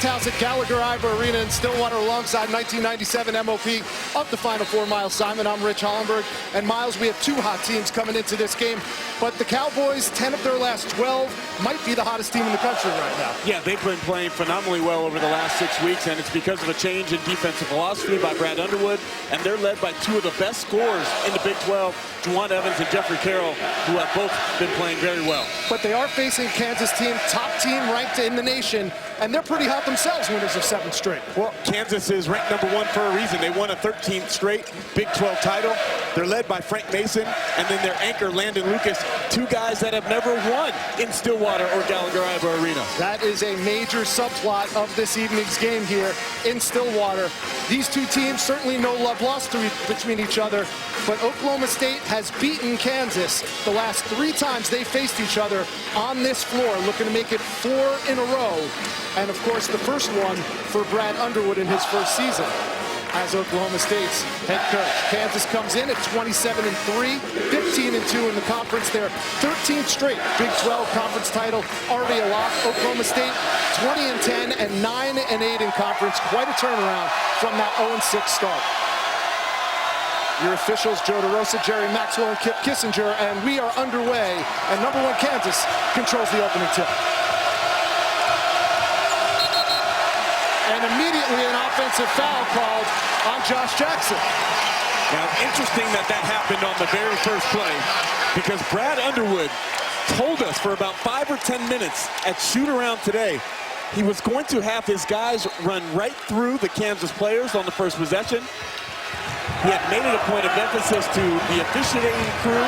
House at Gallagher-Iba Arena in Stillwater alongside 1997 MOP of the Final Four, Miles Simon. I'm Rich Hollenberg. And Miles, we have two hot teams coming into this game, but the Cowboys, 10 of their last 12, might be the hottest team in the country right now. Yeah, they've been playing phenomenally well over the last 6 weeks, and it's because of a change in defensive philosophy by Brad Underwood, and they're led by two of the best scorers in the Big 12, Juwan Evans and Jeffrey Carroll, who have both been playing very well. But they are facing Kansas team, top team ranked in the nation, and they're pretty hot themselves, winners of 7 straight. Well, Kansas is ranked #1 for a reason. They won a 13th straight Big 12 title. They're led by Frank Mason, and then their anchor, Landon Lucas, two guys that have never won in Stillwater or Gallagher-Iba Arena. That is a major subplot of this evening's game here in Stillwater. These two teams, certainly no love lost between each other, but Oklahoma State has beaten Kansas the last 3 times they faced each other on this floor, looking to make it 4 in a row. And of course, the first one for Brad Underwood in his first season as Oklahoma State's head coach. Kansas comes in at 27-3, 15-2 in the conference. Their 13th straight Big 12 conference title already a lock. Oklahoma State 20-10 and 9-8 in conference. Quite a turnaround from that 0-6 start. Your officials, Joe DeRosa, Jerry Maxwell, and Kip Kissinger, and we are underway. And #1 Kansas controls the opening tip. And immediately an offensive foul called on Josh Jackson. Now, interesting that happened on the very first play, because Brad Underwood told us for about 5 or 10 minutes at shoot-around today he was going to have his guys run right through the Kansas players on the first possession. He had made it a point of emphasis to the officiating crew,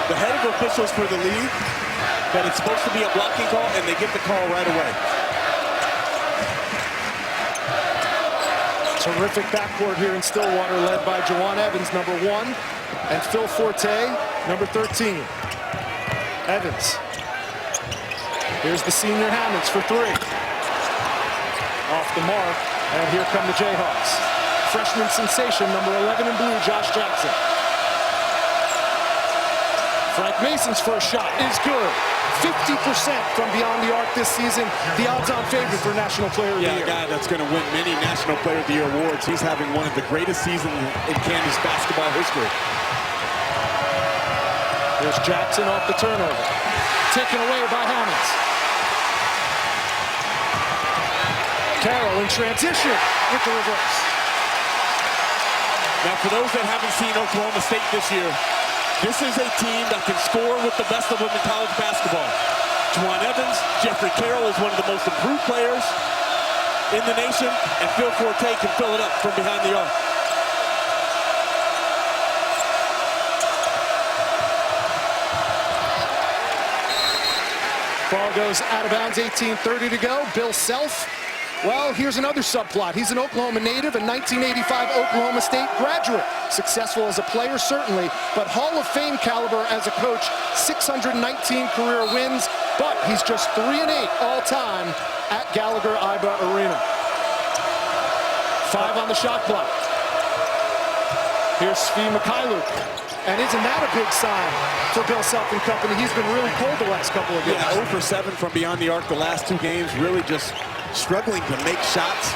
the head of officials for the league, that it's supposed to be a blocking call, and they get the call right away. Terrific backcourt here in Stillwater, led by Juwan Evans, #1, and Phil Forte, #13. Evans. Here's the senior Hammonds for 3. Off the mark, and here come the Jayhawks. Freshman sensation, #11 in blue, Josh Jackson. Frank Mason's first shot is good. 50% from beyond the arc this season. The odds-on favorite for National Player of the Year. Yeah, a guy that's going to win many National Player of the Year awards. He's having one of the greatest seasons in Kansas basketball history. Here's Jackson off the turnover. Taken away by Hammonds. Carroll in transition with the reverse. Now, for those that haven't seen Oklahoma State this year, this is a team that can score with the best of them in college basketball. Juwan Evans, Jeffrey Carroll is one of the most improved players in the nation, and Phil Forte can fill it up from behind the arc. Ball goes out of bounds, 18:30 to go. Bill Self. Well, here's another subplot. He's an Oklahoma native, a 1985 Oklahoma State graduate. Successful as a player, certainly, but Hall of Fame caliber as a coach. 619 career wins, but he's just 3-8 all-time at Gallagher-Iba Arena. 5 on the shot clock. Here's Svi Mikhailuk. And isn't that a big sign for Bill Self and company? He's been really cold the last couple of games. Yeah, 0 for 7 from beyond the arc the last 2 games, really just struggling to make shots.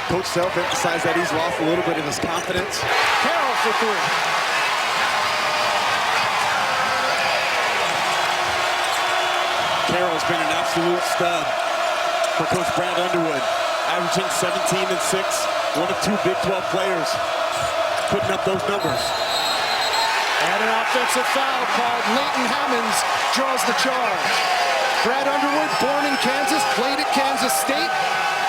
Coach Self emphasized that he's lost a little bit of his confidence. Carroll for 3. Carroll's been an absolute stud for Coach Brad Underwood, averaging 17 and 6, one of 2 Big 12 players putting up those numbers. And an offensive foul called. Leighton Hammonds draws the charge. Brad Underwood, born in Kansas, played at Kansas State,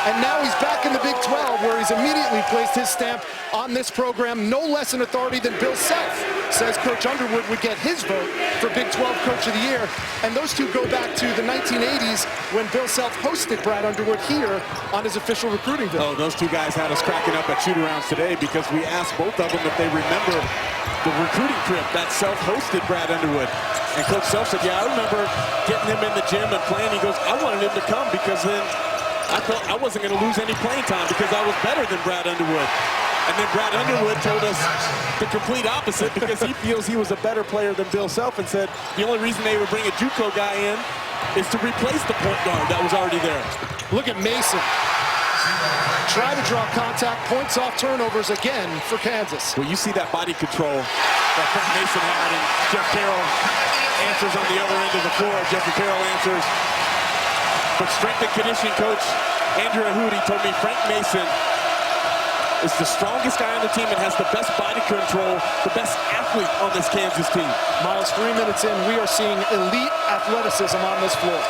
and now he's back in the Big 12, where he's immediately placed his stamp on this program. No less an authority than Bill Self says Coach Underwood would get his vote for Big 12 Coach of the Year. And those two go back to the 1980s when Bill Self hosted Brad Underwood here on his official recruiting visit. Oh, those two guys had us cracking up at shoot-arounds today, because we asked both of them if they remember the recruiting trip that Self hosted Brad Underwood. And Coach Self said, yeah, I remember getting him in the gym and playing. He goes, I wanted him to come because then I thought I wasn't going to lose any playing time because I was better than Brad Underwood. And then Brad Underwood told us the complete opposite, because he feels he was a better player than Bill Self, and said the only reason they would bring a JUCO guy in is to replace the point guard that was already there. Look at Mason. Try to draw contact, points off turnovers again for Kansas. Well, you see that body control that Frank Mason had, and Jeff Carroll answers on the other end of the floor. Jeffrey Carroll answers. But strength and conditioning coach Andrew Ahudi told me Frank Mason is the strongest guy on the team and has the best body control, the best athlete on this Kansas team. Miles, 3 minutes in, we are seeing elite athleticism on this floor.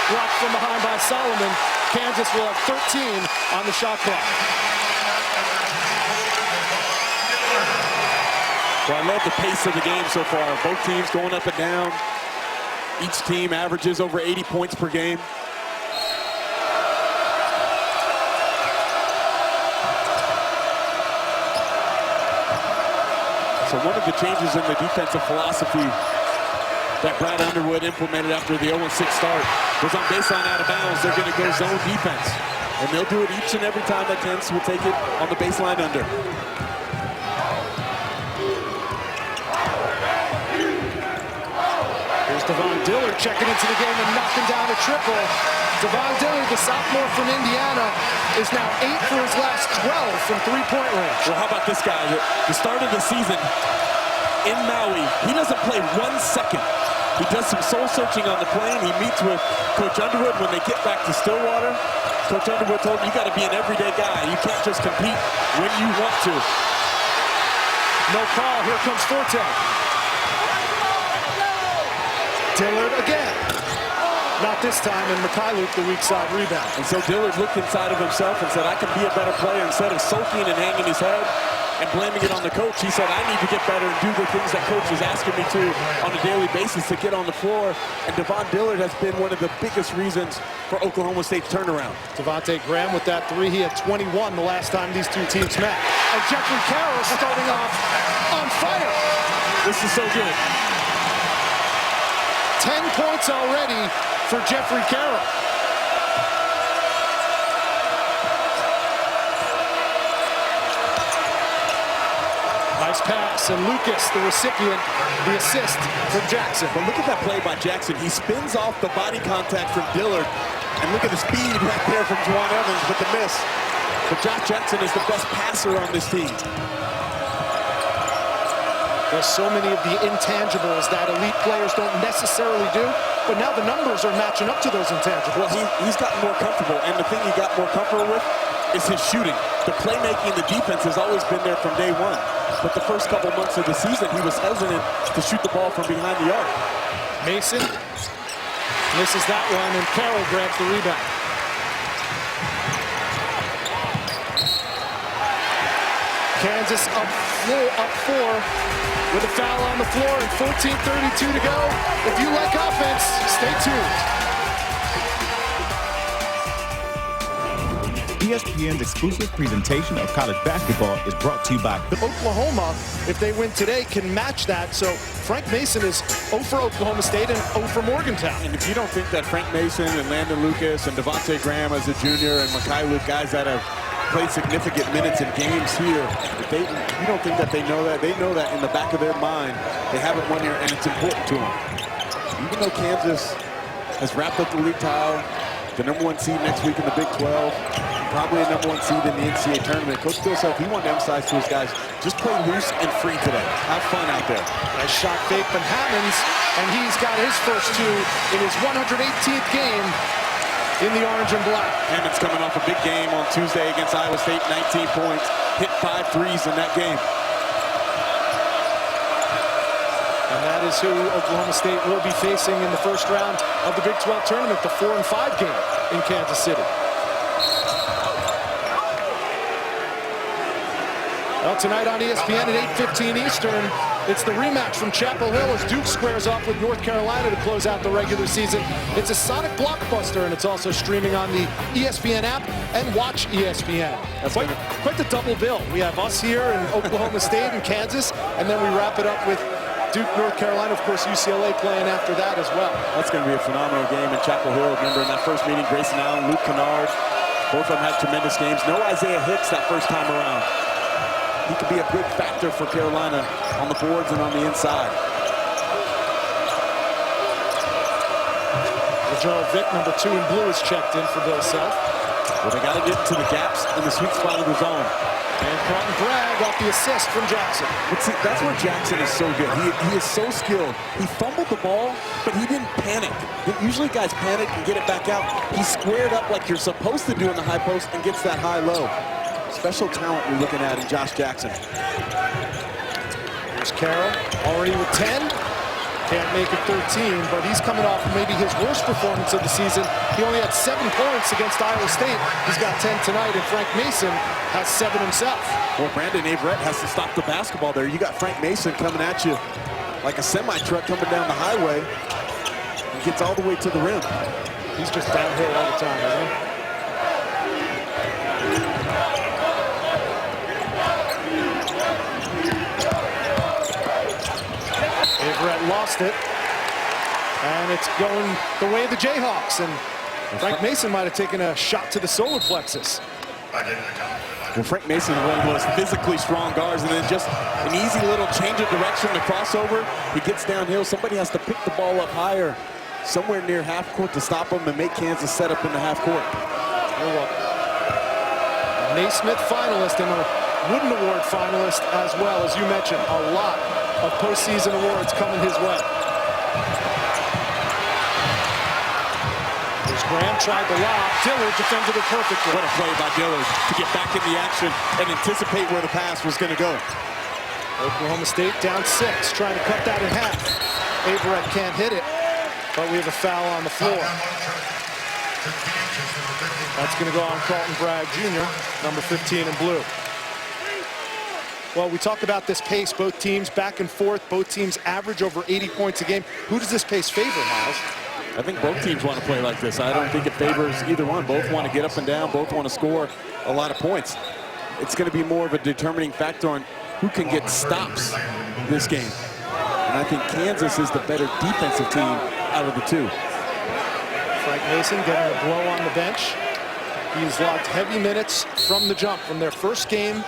Blocked from behind by Solomon. Kansas will have 13 on the shot clock. Well, I love the pace of the game so far. Both teams going up and down. Each team averages over 80 points per game. So one of the changes in the defensive philosophy that Brad Underwood implemented after the 0-6 start was on baseline out of bounds. They're going to go zone defense. And they'll do it each and every time that Kansas will take it on the baseline under. Here's Devon Dillard checking into the game and knocking down a triple. Devon Dillard, the sophomore from Indiana, is now 8 for his last 12 from three-point range. Well, how about this guy? The start of the season in Maui, he doesn't play 1 second. He does some soul searching on the plane. He meets with Coach Underwood when they get back to Stillwater. Coach Underwood told him, you got to be an everyday guy. You can't just compete when you want to. No call. Here comes Forte. Dillard again. Not this time, and Mikhailuk the weak side rebound. And so Dillard looked inside of himself and said, I can be a better player. Instead of sulking and hanging his head and blaming it on the coach, he said, I need to get better and do the things that coach is asking me to on a daily basis to get on the floor. And Devon Dillard has been one of the biggest reasons for Oklahoma State's turnaround. Devontae Graham with that three. He had 21 the last time these two teams met. And Jeffrey Carroll starting off on fire. This is so good. 10 points already for Jeffrey Carroll. Nice pass, and Lucas, the recipient, the assist from Jackson. But look at that play by Jackson. He spins off the body contact from Dillard. And look at the speed right there from Juwan Evans with the miss. But Josh Jackson is the best passer on this team. There's so many of the intangibles that elite players don't necessarily do, but now the numbers are matching up to those intangibles. Well, he's gotten more comfortable, and the thing he got more comfortable with is his shooting. The playmaking, the defense has always been there from day one. But the first couple months of the season, he was hesitant to shoot the ball from behind the arc. Mason misses that one, and Carroll grabs the rebound. Kansas up 4 with a foul on the floor and 14:32 to go. If you like offense, stay tuned. ESPN's exclusive presentation of college basketball is brought to you by Oklahoma, if they win today, can match that. So Frank Mason is 0 for Oklahoma State and 0 for Morgantown. And if you don't think that Frank Mason and Landon Lucas and Devontae Graham as a junior and Mikhailuk, guys that have played significant minutes in games here, you don't think that they know that in the back of their mind, they haven't won here and it's important to them. Even though Kansas has wrapped up the league title, the #1 seed next week in the Big 12, probably a #1 seed in the NCAA tournament. Coach Bill said he wanted to emphasize to his guys, just play loose and free today. Have fun out there. Nice shot fake from Hammonds, and he's got his first 2 in his 118th game in the orange and black. Hammonds coming off a big game on Tuesday against Iowa State, 19 points, hit 5 threes in that game. And that is who Oklahoma State will be facing in the first round of the Big 12 tournament, the 4-5 game in Kansas City. Well, tonight on ESPN at 8:15 Eastern, it's the rematch from Chapel Hill as Duke squares off with North Carolina to close out the regular season. It's a Sonic blockbuster, and it's also streaming on the ESPN app and Watch ESPN. That's quite the double bill. We have us here in Oklahoma State and Kansas, and then we wrap it up with Duke, North Carolina, of course, UCLA playing after that as well. That's going to be a phenomenal game in Chapel Hill. Remember in that first meeting, Grayson Allen, Luke Kennard, both of them had tremendous games. No Isaiah Hicks that first time around. He could be a big factor for Carolina on the boards and on the inside. Gerald Vick, number 2 in blue, is checked in for Bill Self. Well, they got to get into the gaps in the sweet spot of the zone. And Carlton Bragg got the assist from Jackson. But see, that's where Jackson is so good. He is so skilled. He fumbled the ball, but he didn't panic. Usually guys panic and get it back out. He squared up like you're supposed to do in the high post and gets that high-low. Special talent we're looking at in Josh Jackson. Here's Carroll, already with 10. Can't make it 13, but he's coming off maybe his worst performance of the season. He only had 7 points against Iowa State. He's got 10 tonight, and Frank Mason has 7 himself. Well, Brandon Averette has to stop the basketball there. You got Frank Mason coming at you like a semi-truck coming down the highway. He gets all the way to the rim. He's just downhill all the time, isn't he? Averette lost it, and it's going the way of the Jayhawks, and Frank Mason might have taken a shot to the solar plexus. Well, Frank Mason is one of the most physically strong guards, and then just an easy little change of direction, the crossover. He gets downhill. Somebody has to pick the ball up higher, somewhere near half court to stop him and make Kansas set up in the half court. Naismith finalist and a Wooden Award finalist as well, as you mentioned. A lot of postseason awards coming his way. There's Graham, tried the lob. Dillard defended it perfectly. What a play by Dillard to get back in the action and anticipate where the pass was going to go. Oklahoma State down 6, trying to cut that in half. Averette can't hit it, but we have a foul on the floor. That's going to go on Carlton Bragg Jr., number 15 in blue. Well, we talk about this pace, both teams back and forth, both teams average over 80 points a game. Who does this pace favor, Miles? I think both teams want to play like this. I don't think it favors either one. Both want to get up and down, both want to score a lot of points. It's going to be more of a determining factor on who can get stops this game. And I think Kansas is the better defensive team out of the two. Frank Mason getting a blow on the bench. He's logged heavy minutes from the jump, from their first game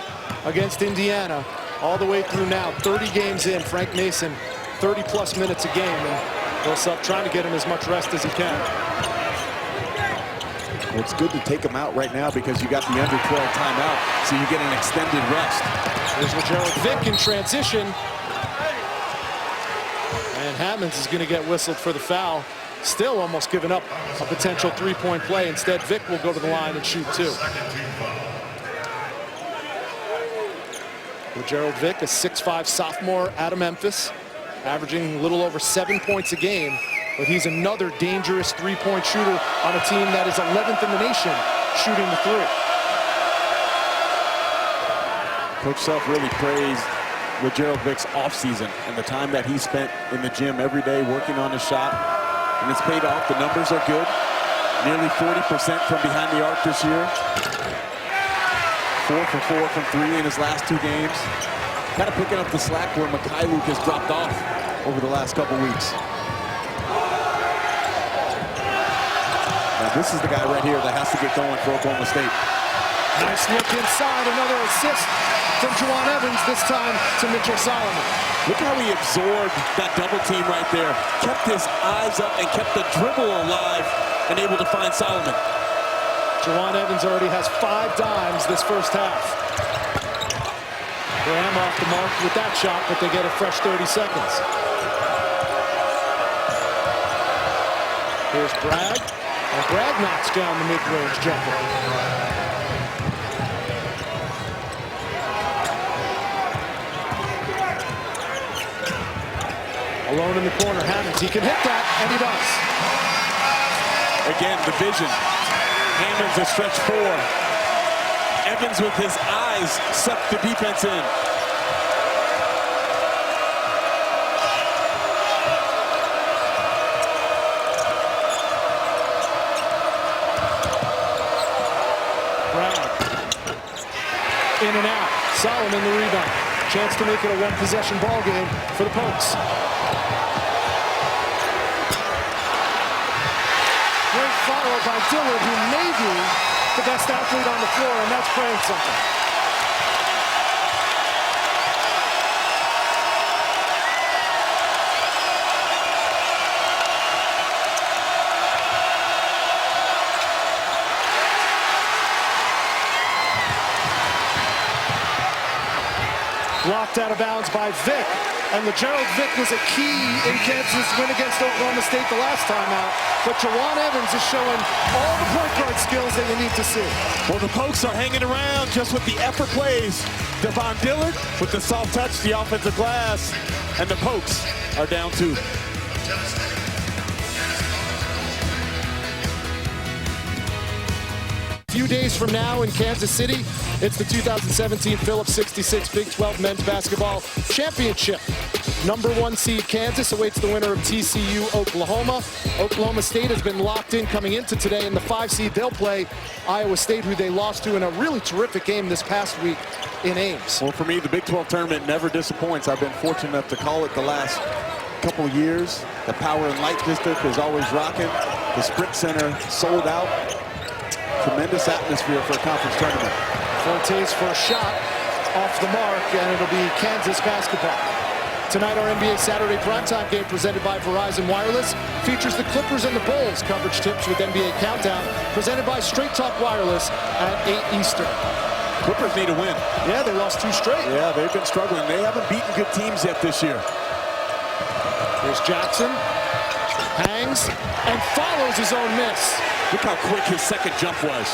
against Indiana all the way through now. 30 games in, Frank Mason, 30-plus minutes a game. And Bill Self trying to get him as much rest as he can. Well, it's good to take him out right now because you got the under 12 timeout, so you get an extended rest. There's Gerald Vick in transition. And Hammonds is going to get whistled for the foul. Still almost giving up a potential 3-point play. Instead, Vick will go to the line and shoot 2. Gerald Vick, a 6'5" sophomore out of Memphis, averaging a little over 7 points a game, but he's another dangerous 3-point shooter on a team that is 11th in the nation shooting the 3. Coach Self really praised Gerald Vick's offseason and the time that he spent in the gym every day working on his shot, and it's paid off. The numbers are good. Nearly 40% from behind the arc this year. 4 for 4 from 3 in his last 2 games. Kind of picking up the slack where Mikhailuk has dropped off over the last couple weeks. Now this is the guy right here that has to get going for Oklahoma State. Nice look inside, another assist from Juwan Evans, this time to Mitchell Solomon. Look how he absorbed that double team right there. Kept his eyes up and kept the dribble alive and able to find Solomon. Juwan Evans already has 5 dimes this first half. Graham off the mark with that shot, but they get a fresh 30 seconds. Here's Bragg, and Bragg knocks down the mid-range jumper. Alone in the corner, Hammonds, he can hit that, and he does. Again, the vision. Hammonds a stretch 4. Evans with his eyes sucked the defense in. Bragg. In and out. Solomon the rebound. Chance to make it a 1-possession ball game for the Pokes. Great follow by Dillard, who may be the best athlete on the floor, and that's praying something. Blocked out of bounds by Vick. And LeGerald Vick was a key in Kansas' win against Oklahoma State the last time out. But Jawan Evans is showing all the point guard skills that you need to see. Well, the Pokes are hanging around just with the effort plays. Devon Dillard with the soft touch, the offensive glass. And the Pokes are down 2. A few days from now in Kansas City, it's the 2017 Phillips 66 Big 12 Men's Basketball Championship. Number 1 seed Kansas awaits the winner of TCU Oklahoma. Oklahoma State has been locked in coming into today. In the 5 seed, they'll play Iowa State, who they lost to in a really terrific game this past week in Ames. Well, for me, the Big 12 tournament never disappoints. I've been fortunate enough to call it the last couple of years. The Power and Light District is always rocking. The Sprint Center sold out. Tremendous atmosphere for a conference tournament. Forte's first shot off the mark, and it'll be Kansas basketball. Tonight, our NBA Saturday primetime game presented by Verizon Wireless features the Clippers and the Bulls. Coverage tips with NBA Countdown presented by Straight Talk Wireless at 8 Eastern. Clippers need a win. Yeah, they lost 2 straight. Yeah, they've been struggling. They haven't beaten good teams yet this year. Here's Jackson. Hangs and follows his own miss. Look how quick his second jump was.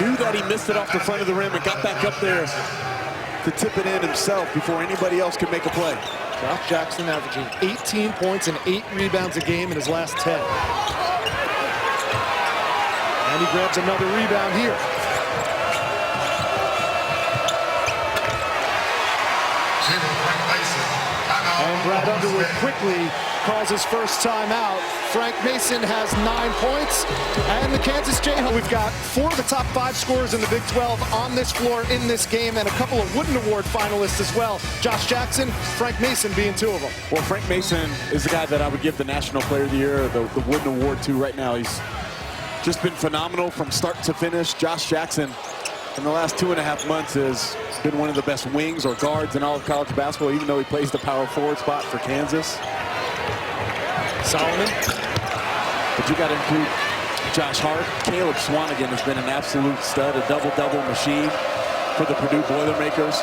Knew that he missed it off the front of the rim and got back up there to tip it in himself before anybody else could make a play. Josh Jackson averaging 18 points and 8 rebounds a game in his last 10. And he grabs another rebound here. And Brad Underwood quickly calls his first timeout. Frank Mason has 9 points. And the Kansas Jayhawks, we've got 4 of the top 5 scorers in the Big 12 on this floor in this game, and a couple of Wooden Award finalists as well. Josh Jackson, Frank Mason being 2 of them. Well, Frank Mason is the guy that I would give the National Player of the Year, the Wooden Award to right now. He's just been phenomenal from start to finish. Josh Jackson, in the last 2.5 months, has been one of the best wings or guards in all of college basketball, even though he plays the power forward spot for Kansas. Solomon. But you got to include Josh Hart. Caleb Swanigan has been an absolute stud, a double-double machine for the Purdue Boilermakers.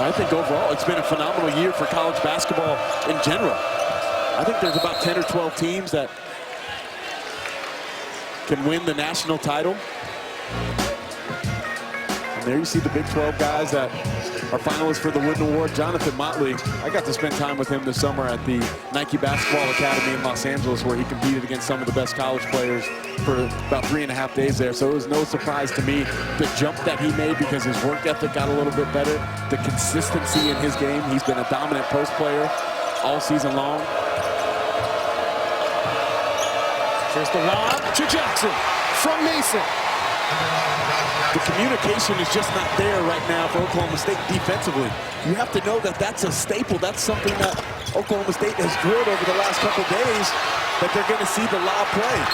I think overall it's been a phenomenal year for college basketball in general. I think there's about 10 or 12 teams that can win the national title. And there you see the Big 12 guys that are finalists for the Wooden Award. Jonathan Motley, I got to spend time with him this summer at the Nike Basketball Academy in Los Angeles, where he competed against some of the best college players for about 3.5 days there. So it was no surprise to me the jump that he made, because his work ethic got a little bit better. The consistency in his game. He's been a dominant post player all season long. Here's the lob to Jackson from Mason. The communication is just not there right now for Oklahoma State defensively. You have to know that that's a staple. That's something that Oklahoma State has drilled over the last couple days, that they're going to see the lob play.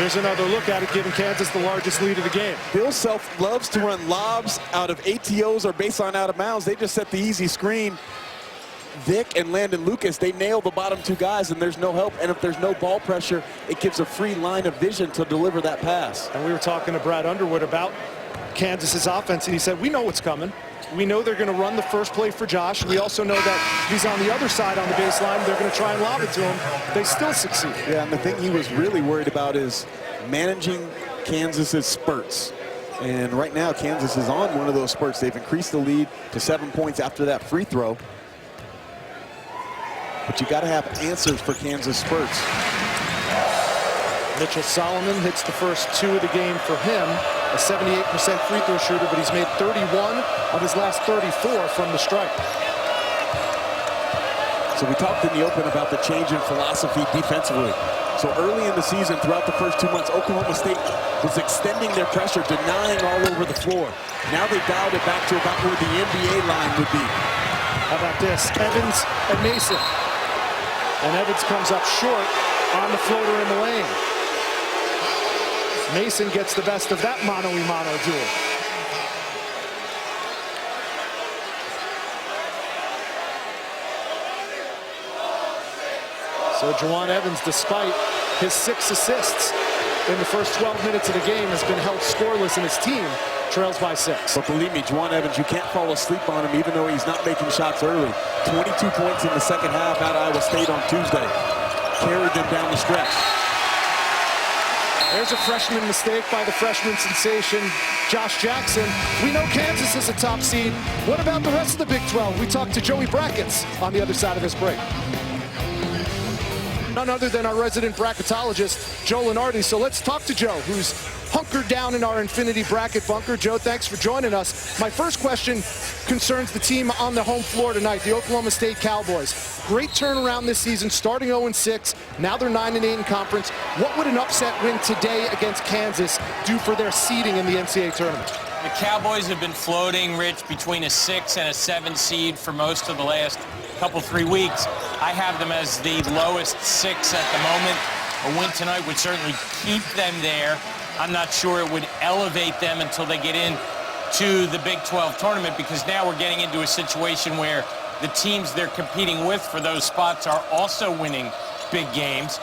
Here's another look at it, giving Kansas the largest lead of the game. Bill Self loves to run lobs out of ATOs or baseline out of bounds. They just set the easy screen. Vick and Landon Lucas, they nail the bottom 2 guys, and there's no help. And if there's no ball pressure, it gives a free line of vision to deliver that pass. And we were talking to Brad Underwood about Kansas's offense, and he said, we know what's coming. We know they're going to run the first play for Josh. We also know that he's on the other side on the baseline. They're going to try and lob it to him. They still succeed. Yeah, and the thing he was really worried about is managing Kansas's spurts. And right now, Kansas is on one of those spurts. They've increased the lead to 7 points after that free throw. But you got to have answers for Kansas spurts. Mitchell Solomon hits the first 2 of the game for him. A 78% free throw shooter, but he's made 31 of his last 34 from the stripe. So we talked in the open about the change in philosophy defensively. So early in the season, throughout the first 2 months, Oklahoma State was extending their pressure, denying all over the floor. Now they dialed it back to about where the NBA line would be. How about this? Evans and Mason. And Evans comes up short on the floater in the lane. Mason gets the best of that mano-a-mano duel. So Jawan Evans, despite his 6 assists, in the first 12 minutes of the game has been held scoreless, and his team trails by 6. But believe me, Juwan Evans, you can't fall asleep on him even though he's not making shots early. 22 points in the second half at Iowa State on Tuesday. Carried them down the stretch. There's a freshman mistake by the freshman sensation, Josh Jackson. We know Kansas is a top seed. What about the rest of the Big 12? We talked to Joey Brackets on the other side of this break. None other than our resident bracketologist, Joe Lunardi. So let's talk to Joe, who's hunkered down in our Infinity Bracket bunker. Joe, thanks for joining us. My first question concerns the team on the home floor tonight, the Oklahoma State Cowboys. Great turnaround this season, starting 0-6. Now they're 9-8 in conference. What would an upset win today against Kansas do for their seeding in the NCAA tournament? The Cowboys have been floating, Rich, between a 6 and a 7 seed for most of the last three weeks. I have them as the lowest 6 at the moment. A win tonight would certainly keep them there. I'm not sure it would elevate them until they get into the Big 12 tournament, because now we're getting into a situation where the teams they're competing with for those spots are also winning big games.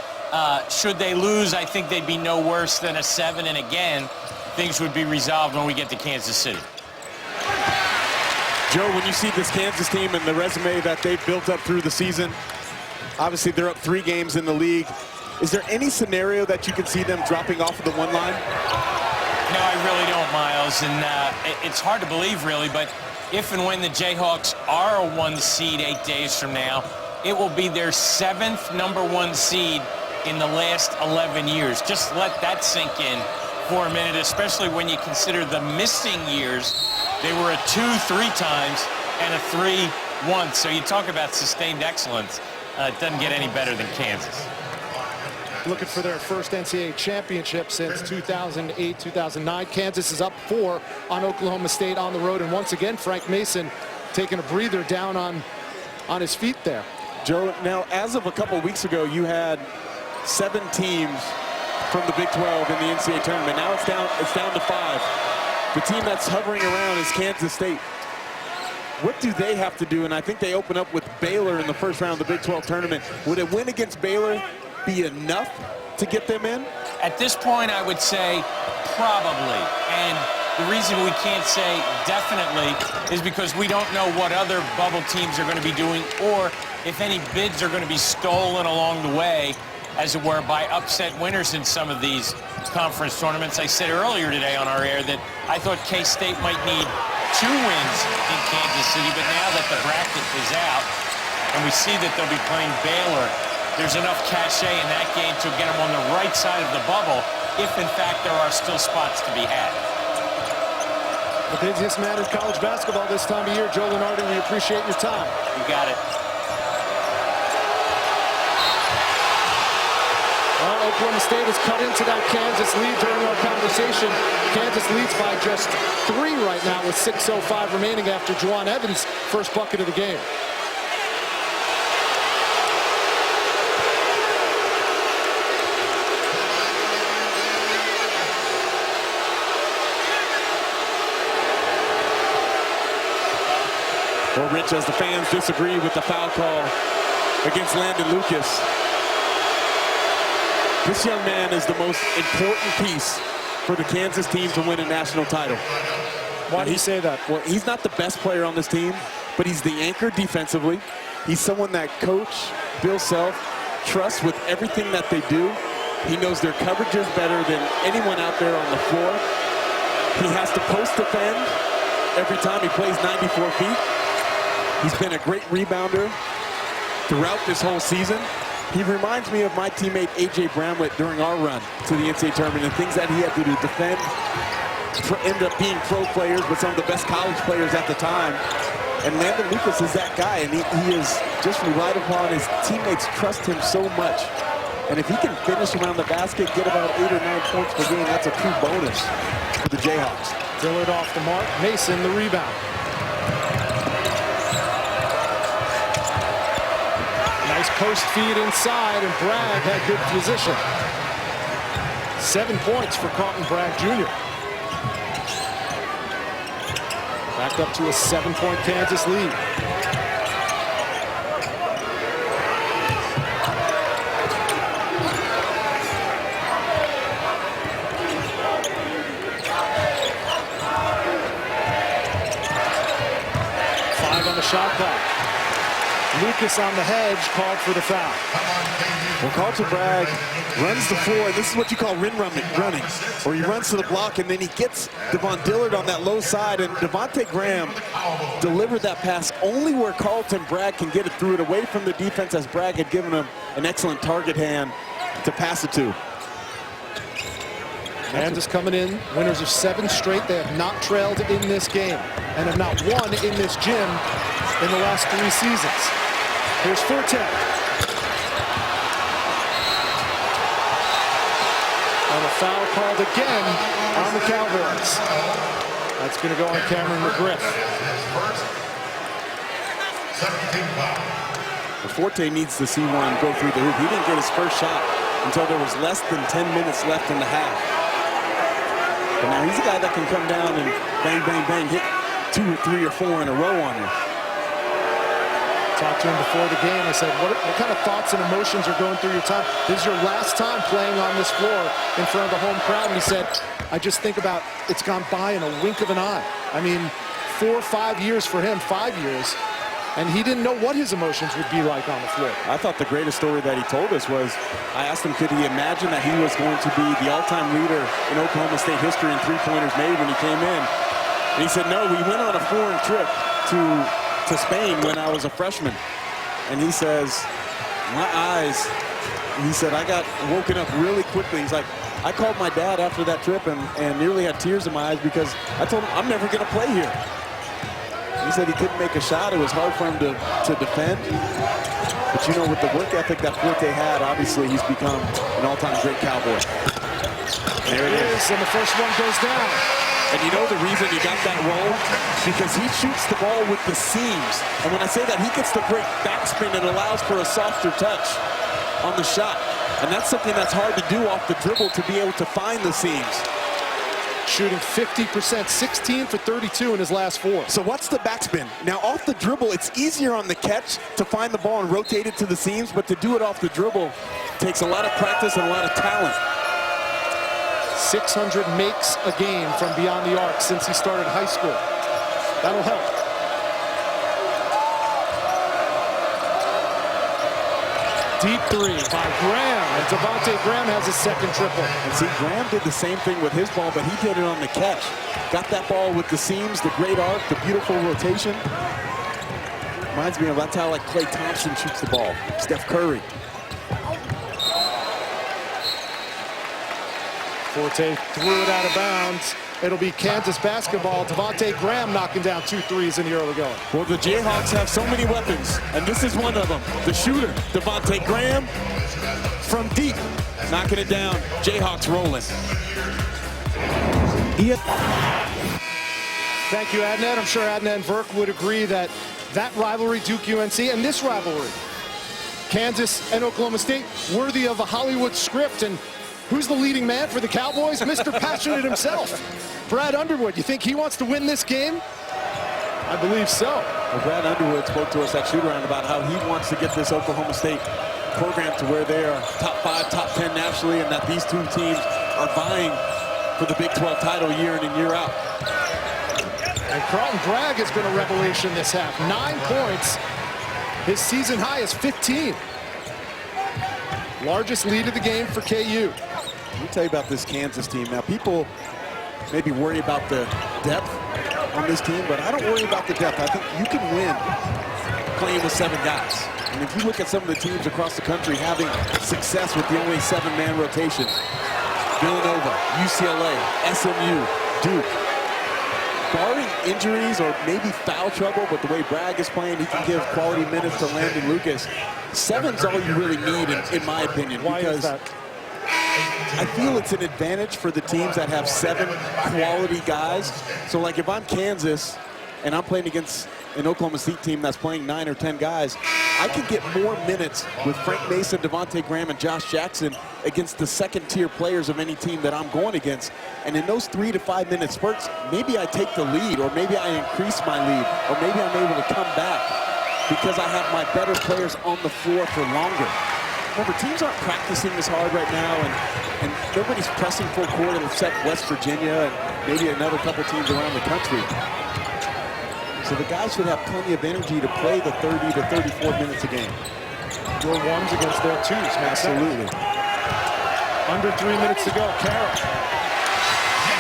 Should they lose, I think they'd be no worse than a 7, and again, things would be resolved when we get to Kansas City. Joe, when you see this Kansas team and the resume that they've built up through the season, obviously they're up 3 games in the league. Is there any scenario that you can see them dropping off of the 1 line? No, I really don't, Miles, and it's hard to believe, really, but if and when the Jayhawks are a 1 seed 8 days from now, it will be their 7th number 1 seed in the last 11 years. Just let that sink in for a minute, especially when you consider the missing years. They were a 2 3 times and a 3 once. So you talk about sustained excellence. It doesn't get any better than Kansas. Looking for their first NCAA championship since 2008-2009. Kansas is up 4 on Oklahoma State on the road. And once again, Frank Mason taking a breather down on his feet there. Joe, now as of a couple weeks ago, you had 7 teams from the Big 12 in the NCAA tournament. Now it's down to 5. The team that's hovering around is Kansas State. What do they have to do? And I think they open up with Baylor in the first round of the Big 12 tournament. Would a win against Baylor be enough to get them in? At this point, I would say probably. And the reason we can't say definitely is because we don't know what other bubble teams are going to be doing, or if any bids are going to be stolen along the way, as it were, by upset winners in some of these conference tournaments. I said earlier today on our air that I thought K-State might need 2 wins in Kansas City, but now that the bracket is out and we see that they'll be playing Baylor, there's enough cachet in that game to get them on the right side of the bubble if, in fact, there are still spots to be had. The busiest man in college basketball this time of year, Joe Lunardi, we appreciate your time. You got it. Well, Oklahoma State has cut into that Kansas lead during our conversation. Kansas leads by just 3 right now with 6:05 remaining after Juwan Evans' first bucket of the game. Well, Rich, as the fans disagree with the foul call against Landon Lucas, this young man is the most important piece for the Kansas team to win a national title. Why do you say that? Well, he's not the best player on this team, but he's the anchor defensively. He's someone that Coach Bill Self trusts with everything that they do. He knows their coverages better than anyone out there on the floor. He has to post defend every time he plays 94 feet. He's been a great rebounder throughout this whole season. He reminds me of my teammate A.J. Bramlett during our run to the NCAA tournament, and things that he had to do, defend, end up being pro players, but some of the best college players at the time. And Landon Lucas is that guy, and he is just relied upon. His teammates trust him so much. And if he can finish around the basket, get about 8 or 9 points per game, that's a true bonus for the Jayhawks. Dillard off the mark. Mason the rebound. Nice post feed inside, and Bragg had good position. 7 points for Carlton Bragg Jr. Back up to a 7-point Kansas lead. shot clock. Lucas on the hedge called for the foul. Well, Carlton Bragg runs the floor, and this is what you call running, where he runs to the block, and then he gets Devon Dillard on that low side, and Devontae Graham delivered that pass only where Carlton Bragg can get it through it away from the defense, as Bragg had given him an excellent target hand to pass it to. Kansas coming in, winners of 7 straight. They have not trailed in this game and have not won in this gym in the last 3 seasons. Here's Forte. And a foul called again on the Cowboys. That's going to go on Cameron McGriff. Forte needs to see one go through the hoop. He didn't get his first shot until there was less than 10 minutes left in the half. But now he's a guy that can come down and bang, bang, bang, hit 2 or 3 or 4 in a row on you. Talked to him before the game. I said, what kind of thoughts and emotions are going through your time? This is your last time playing on this floor in front of the home crowd. And he said, I just think about it's gone by in a wink of an eye. I mean, 4 or 5 years for him, 5 years. And he didn't know what his emotions would be like on the floor. I thought the greatest story that he told us was, I asked him, could he imagine that he was going to be the all-time leader in Oklahoma State history in three-pointers made when he came in? And he said, no, we went on a foreign trip to Spain when I was a freshman. And he says, my eyes, he said, I got woken up really quickly. He's like, I called my dad after that trip and nearly had tears in my eyes because I told him, I'm never going to play here. He said he couldn't make a shot. It was hard for him to defend. But you know, with the work ethic that Forte had, obviously he's become an all-time great Cowboy. There it is, and the first one goes down. And you know the reason he got that roll? Because he shoots the ball with the seams. And when I say that, he gets the great backspin that allows for a softer touch on the shot. And that's something that's hard to do off the dribble, to be able to find the seams. Shooting 50%, 16 for 32 in his last 4. So what's the backspin? Now off the dribble, it's easier on the catch to find the ball and rotate it to the seams, but to do it off the dribble takes a lot of practice and a lot of talent. 600 makes a game from beyond the arc since he started high school. That'll help. Deep 3 by Graham, and Devontae Graham has his second triple. And see, Graham did the same thing with his ball, but he did it on the catch. Got that ball with the seams, the great arc, the beautiful rotation. Reminds me of, that's how like Klay Thompson shoots the ball. Steph Curry. Forte threw it out of bounds. It'll be Kansas basketball. Devontae Graham knocking down 2 threes in the early going. Well, the Jayhawks have so many weapons, and this is one of them. The shooter, Devontae Graham, from deep, knocking it down. Jayhawks rolling. Thank you, Adnan. I'm sure Adnan Verk would agree that rivalry, Duke-UNC, and this rivalry, Kansas and Oklahoma State, worthy of a Hollywood script. And who's the leading man for the Cowboys? Mr. Passionate himself, Brad Underwood. You think he wants to win this game? I believe so. Well, Brad Underwood spoke to us at shoot-around about how he wants to get this Oklahoma State program to where they are top 5, top 10 nationally, and that these 2 teams are vying for the Big 12 title year in and year out. And Carlton Bragg has been a revelation this half. 9 points. His season high is 15. Largest lead of the game for KU. Let me tell you about this Kansas team. Now, people maybe worry about the depth on this team, but I don't worry about the depth. I think you can win playing with 7 guys. And if you look at some of the teams across the country having success with the only 7-man rotation, Villanova, UCLA, SMU, Duke, barring injuries or maybe foul trouble, but the way Bragg is playing, he can give quality minutes to Landon Lucas. 7's all you really need, in my opinion. Why because is that? I feel it's an advantage for the teams that have 7 quality guys. So like if I'm Kansas and I'm playing against an Oklahoma State team that's playing 9 or 10 guys, I can get more minutes with Frank Mason, Devontae Graham, and Josh Jackson against the second-tier players of any team that I'm going against. And in those 3 to 5 minute spurts, maybe I take the lead, or maybe I increase my lead, or maybe I'm able to come back because I have my better players on the floor for longer. Remember, teams aren't practicing this hard right now, and nobody's pressing full court except West Virginia and maybe another couple teams around the country. So the guys should have plenty of energy to play the 30 to 34 minutes a game. Your ones against their twos, man. Absolutely. Under 3 minutes to go. Carroll.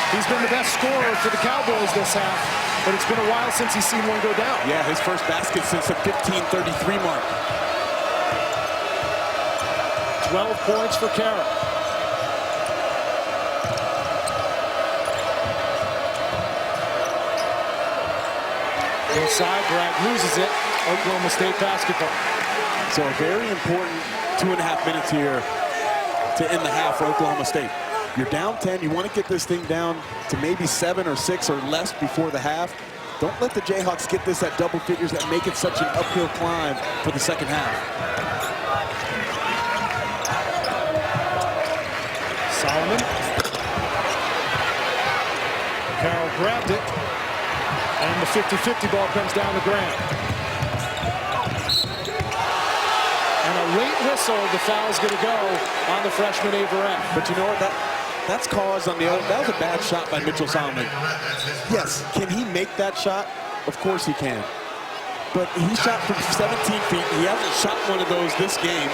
He's been the best scorer for the Cowboys this half, but it's been a while since he's seen one go down. Yeah, his first basket since the 15:33 mark. 12 points for Carroll. Inside, Bragg loses it. Oklahoma State basketball. So a very important 2.5 minutes here to end the half for Oklahoma State. You're down 10. You want to get this thing down to maybe 7 or 6 or less before the half. Don't let the Jayhawks get this at double figures that make it such an uphill climb for the second half. Solomon. Carroll grabbed it. And the 50-50 ball comes down to Graham. And a late whistle. The foul's going to go on the freshman Averette. But you know what? That's caused on the other. That was a bad shot by Mitchell Solomon. Yes, can he make that shot? Of course he can. But he shot from 17 feet. He hasn't shot one of those this game.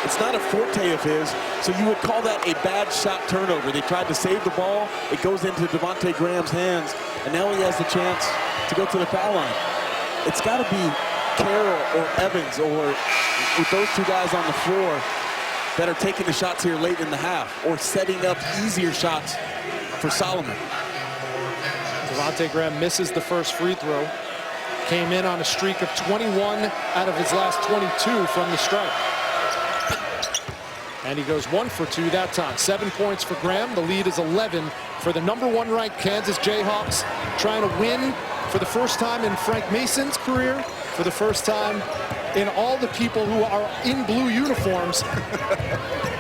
It's not a forte of his, so you would call that a bad shot turnover. They tried to save the ball. It goes into Devontae Graham's hands, and now he has the chance to go to the foul line. It's got to be Carroll or Evans or with those two guys on the floor that are taking the shots here late in the half or setting up easier shots for Solomon. Devontae Graham misses the first free throw. Came in on a streak of 21 out of his last 22 from the stripe. And he goes 1 for 2 that time. 7 points for Graham. The lead is 11 for the #1 ranked Kansas Jayhawks, trying to win for the first time in Frank Mason's career, for the first time in all the people who are in blue uniforms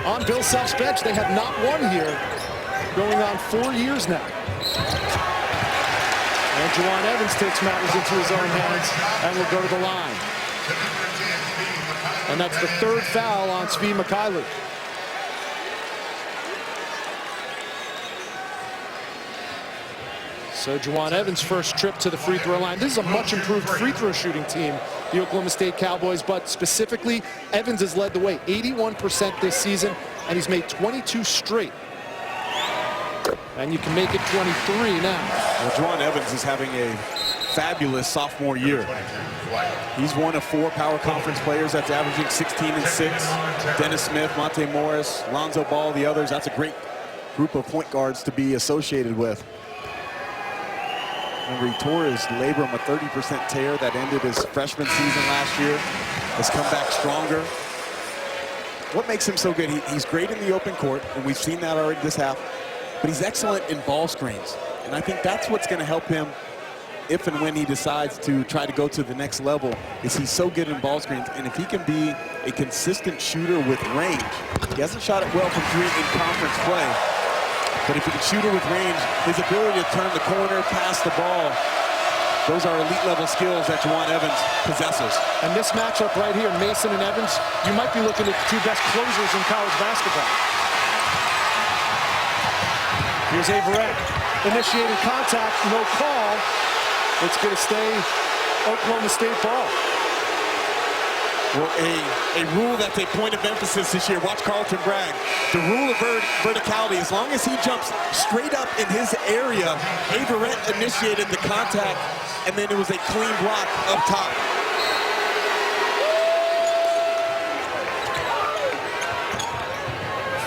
on Bill Self's bench. They have not won here going on 4 years now. And Juwan Evans takes matters into his own hands and will go to the line. And that's the 3rd foul on Svi Mykhailiuk. So Juwan Evans' first trip to the free throw line. This is a much improved free throw shooting team, the Oklahoma State Cowboys, but specifically Evans has led the way. 81% this season, and he's made 22 straight. And you can make it 23 now. Well, Juwan Evans is having a fabulous sophomore year. He's one of 4 power conference players that's averaging 16 and 6. Dennis Smith, Monte Morris, Lonzo Ball, the others. That's a great group of point guards to be associated with. Remember, he tore his labrum, a 30% tear that ended his freshman season last year. Has come back stronger. What makes him so good? He's great in the open court, and we've seen that already this half. But he's excellent in ball screens. And I think that's what's going to help him if and when he decides to try to go to the next level, is he's so good in ball screens. And if he can be a consistent shooter with range, he hasn't shot it well from 3 in conference play, but if he can shoot it with range, his ability to turn the corner, pass the ball, those are elite level skills that Juwan Evans possesses. And this matchup right here, Mason and Evans, you might be looking at the 2 best closers in college basketball. Here's Averette initiating contact, no call. It's going to stay Oklahoma State ball. Well, a rule that's a point of emphasis this year. Watch Carlton Bragg. The rule of verticality, as long as he jumps straight up in his area, Averette initiated the contact, and then it was a clean block up top.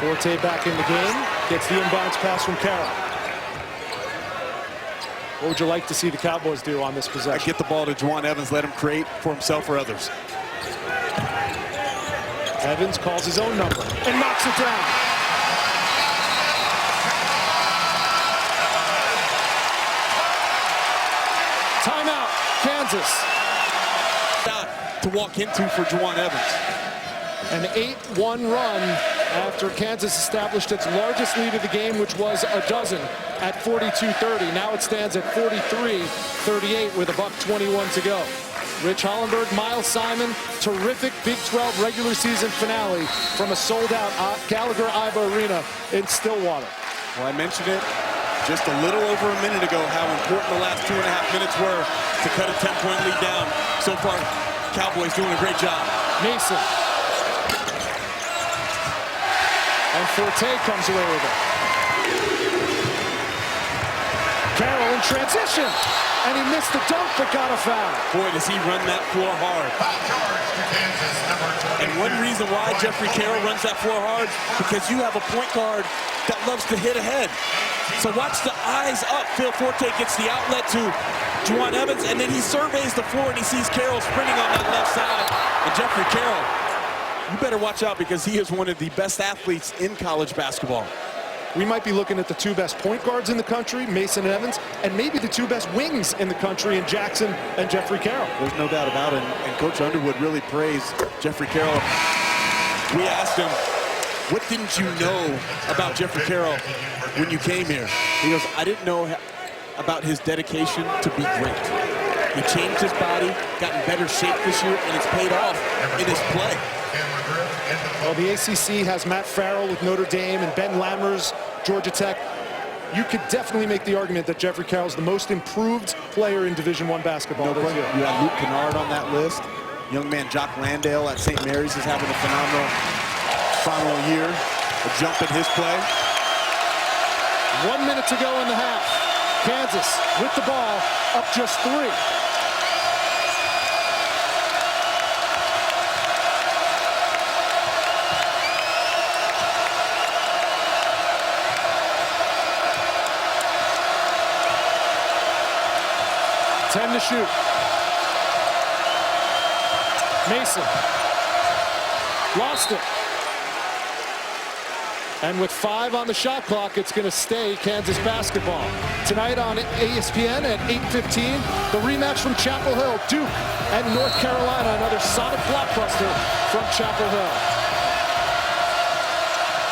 Forte back in the game, gets the inbounds pass from Carroll. What would you like to see the Cowboys do on this possession? Get the ball to Juwan Evans, let him create for himself or others. Evans calls his own number and knocks it down. Timeout, Kansas. To walk into for Juwan Evans. An 8-1 run after Kansas established its largest lead of the game, which was a dozen at 42-30. Now it stands at 43-38 with $1:21 to go. Rich Hollenberg, Miles Simon, terrific Big 12 regular season finale from a sold-out Gallagher-Iba Arena in Stillwater. Well, I mentioned it. just a little over a minute ago how important the last 2.5 minutes were to cut a 10-point lead down. So far, Cowboys doing a great job. Mason. And Forte comes away with it. Carroll in transition. And he missed the dunk, but got a foul. Boy, does he run that floor hard. And one reason why Jeffrey Carroll runs that floor hard, because you have a point guard that loves to hit ahead. So watch the eyes up. Phil Forte gets the outlet to Juwan Evans, and then he surveys the floor, and he sees Carroll sprinting on that left side. And Jeffrey Carroll, you better watch out, because he is one of the best athletes in college basketball. We might be looking at the two best point guards in the country, Mason and Evans, and maybe the two best wings in the country in Jackson and Jeffrey Carroll. There's no doubt about it, and Coach Underwood really praised Jeffrey Carroll. We asked him, what didn't you know about Jeffrey Carroll when you came here? He goes, I didn't know about his dedication to be great. He changed his body, got in better shape this year, and it's paid off in his play. Well, the ACC has Matt Farrell with Notre Dame and Ben Lammers, Georgia Tech. You could definitely make the argument that Jeffrey Carroll's the most improved player in Division I basketball this year. You have Luke Kennard on that list. Young man Jock Landale at St. Mary's is having a phenomenal year. A jump in his play. 1 minute to go in the half. Kansas with the ball, up just 3. Ten to shoot. Mason lost it. And with 5 on the shot clock, it's going to stay Kansas basketball. Tonight on ESPN at 8:15, the rematch from Chapel Hill, Duke and North Carolina, another Sonic blockbuster from Chapel Hill.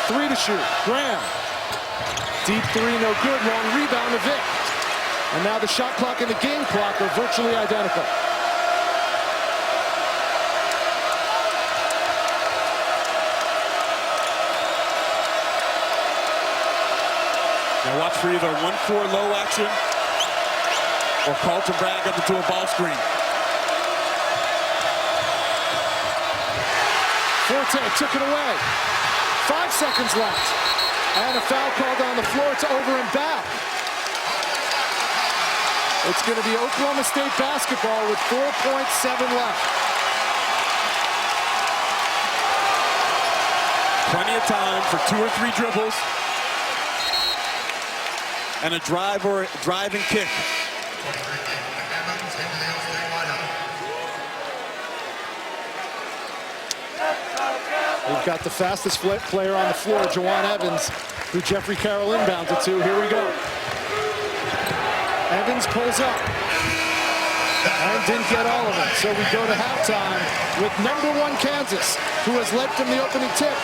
3 to shoot. Graham. Deep 3, no good. Long rebound to Vic. And now the shot clock and the game clock are virtually identical. Now watch for either 1-4 low action or Carlton Bragg up into a ball screen. Forte took it away. 5 seconds left. And a foul called on the floor. It's over and back. It's going to be Oklahoma State basketball with 4.7 left. Plenty of time for 2 or 3 dribbles and a drive or driving kick. We've got the fastest player on the floor, Juwan Evans, who Jeffrey Carroll inbounded to. Here we go. Evans pulls up and didn't get all of it. So we go to halftime with #1 Kansas, who has led from the opening tip,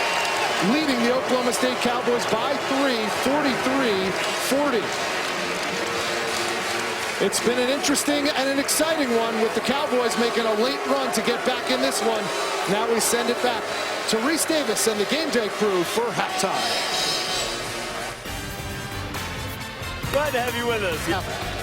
leading the Oklahoma State Cowboys by 3, 43-40. It's been an interesting and an exciting one, with the Cowboys making a late run to get back in this one. Now we send it back to Reese Davis and the Game Day crew for halftime. Glad to have you with us.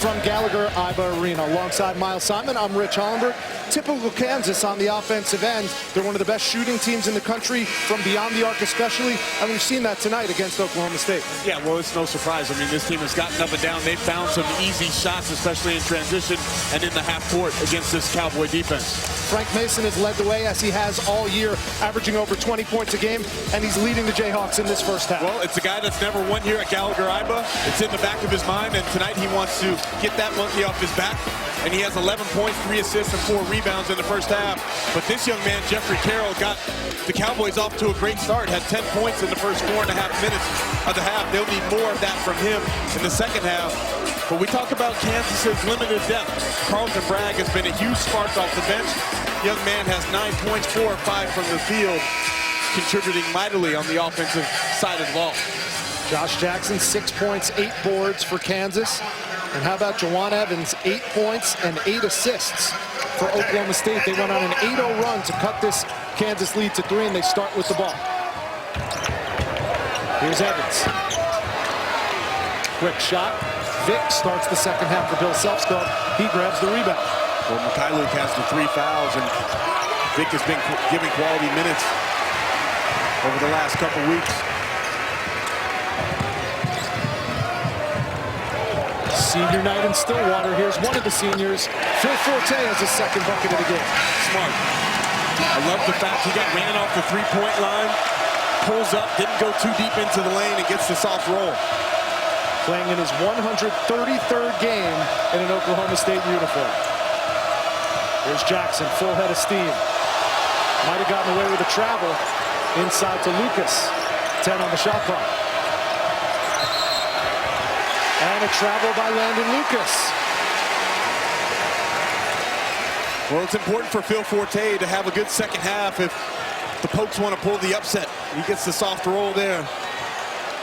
From Gallagher Iba Arena, alongside Miles Simon, I'm Rich Hollenberg. Typical Kansas on the offensive end. They're one of the best shooting teams in the country from beyond the arc especially, and we've seen that tonight against Oklahoma State. Yeah, well, it's no surprise. I mean, this team has gotten up and down. They've found some easy shots, especially in transition and in the half court against this Cowboy defense. Frank Mason has led the way, as he has all year, averaging over 20 points a game, and he's leading the Jayhawks in this first half. Well, it's a guy that's never won here at Gallagher Iba. It's in the back of his mind, and tonight he wants to get that monkey off his back. And he has 11 points, 3 assists, and 4 rebounds in the first half. But this young man, Jeffrey Carroll, got the Cowboys off to a great start. Had 10 points in the first 4.5 minutes of the half. They'll need more of that from him in the second half. But we talk about Kansas's limited depth. Carlton Bragg has been a huge spark off the bench. Young man has 9 points, 4 or 5 from the field, contributing mightily on the offensive side of the ball. Josh Jackson, 6 points, 8 boards for Kansas. And how about Juwan Evans, 8 points and 8 assists for Oklahoma State. They went on an 8-0 run to cut this Kansas lead to 3, and they start with the ball. Here's Evans. Quick shot. Vic starts the second half for Bill Selfscope. He grabs the rebound. Well, Mikhailuk has the 3 fouls, and Vic has been giving quality minutes over the last couple weeks. Senior night in Stillwater. Here's one of the seniors. Phil Forte has his second bucket of the game. Smart. I love the fact he got ran off the three-point line, pulls up, didn't go too deep into the lane, and gets the soft roll. Playing in his 133rd game in an Oklahoma State uniform. Here's Jackson, full head of steam. Might have gotten away with the travel. Inside to Lucas. 10 on the shot clock. And a travel by Landon Lucas. Well, it's important for Phil Forte to have a good second half if the Pokes want to pull the upset. He gets the soft roll there.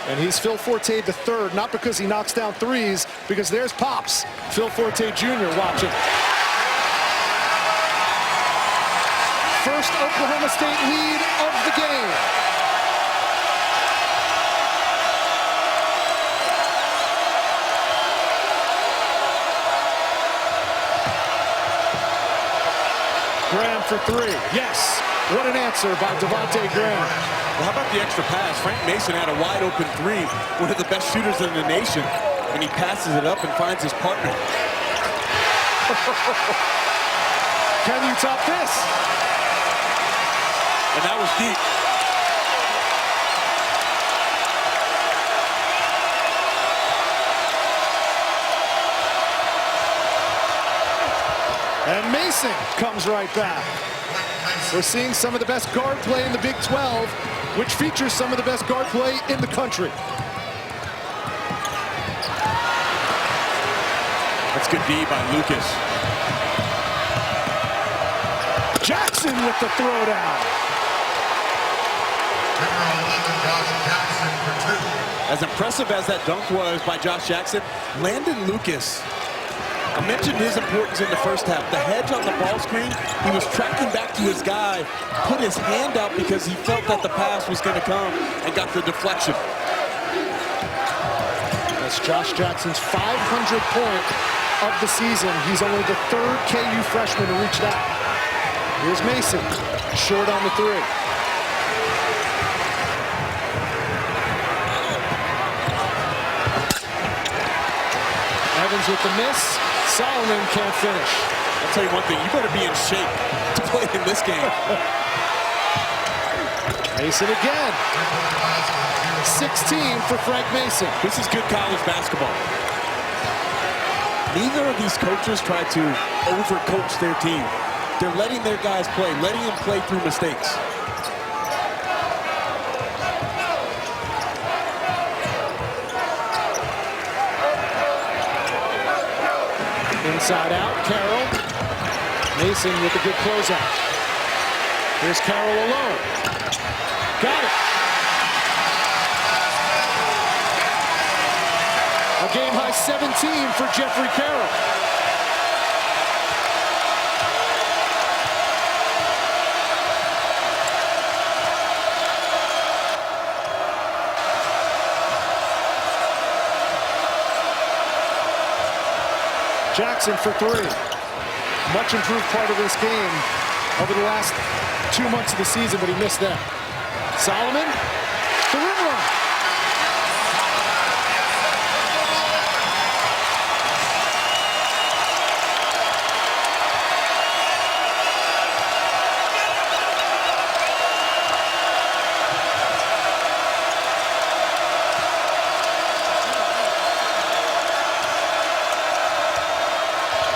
And he's Phil Forte the third, not because he knocks down threes, because there's Pops, Phil Forte Jr. watching. First Oklahoma State lead of the game. Graham for three. Yes. What an answer by Devontae Graham. Well, how about the extra pass? Frank Mason had a wide open three, one of the best shooters in the nation, and he passes it up and finds his partner. Can you top this? And that was deep. And Mason comes right back. We're seeing some of the best guard play in the Big 12, which features some of the best guard play in the country. That's good D by Lucas. Jackson with the throwdown. As impressive as that dunk was by Josh Jackson, Landon Lucas, I mentioned his importance in the first half. The hedge on the ball screen, he was tracking back to his guy, put his hand out because he felt that the pass was going to come and got the deflection. That's Josh Jackson's 500th point of the season. He's only the third KU freshman to reach that. Here's Mason, short on the three. Evans with the miss. Solomon can't finish. I'll tell you one thing, you better be in shape to play in this game. Mason again. 16 for Frank Mason. This is good college basketball. Neither of these coaches try to overcoach their team. They're letting their guys play, letting them play through mistakes. Inside out, Carroll. Mason with a good closeout. Here's Carroll alone. Got it. A game-high 17 for Jeffrey Carroll. Jackson for three. Much improved part of this game over the last 2 months of the season, but he missed that. Solomon, the rim run.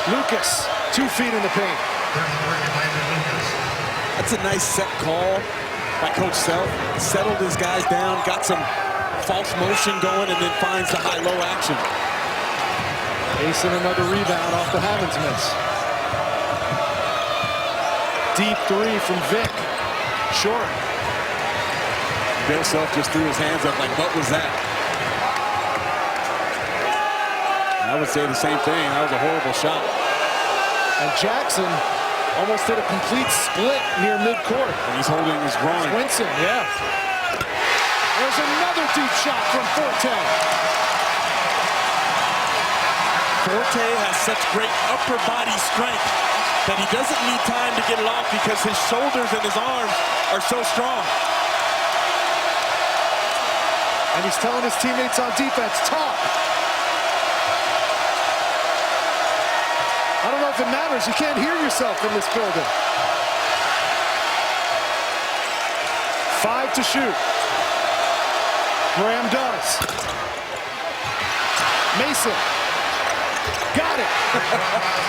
Lucas, 2 feet in the paint. That's a nice set call by Coach Self. Settled his guys down, got some false motion going, and then finds the high-low action. Mason another rebound off the Havens miss. Deep three from Vic. Short. Bill Self just threw his hands up like, what was that? I would say the same thing. That was a horrible shot. And Jackson almost did a complete split near midcourt. And he's holding his groin. Swinson, yeah. There's another deep shot from Forte. Forte has such great upper body strength that he doesn't need time to get it off because his shoulders and his arms are so strong. And he's telling his teammates on defense, talk. I don't know if it matters. You can't hear yourself in this building. 5 to shoot. Graham does. Mason. Got it.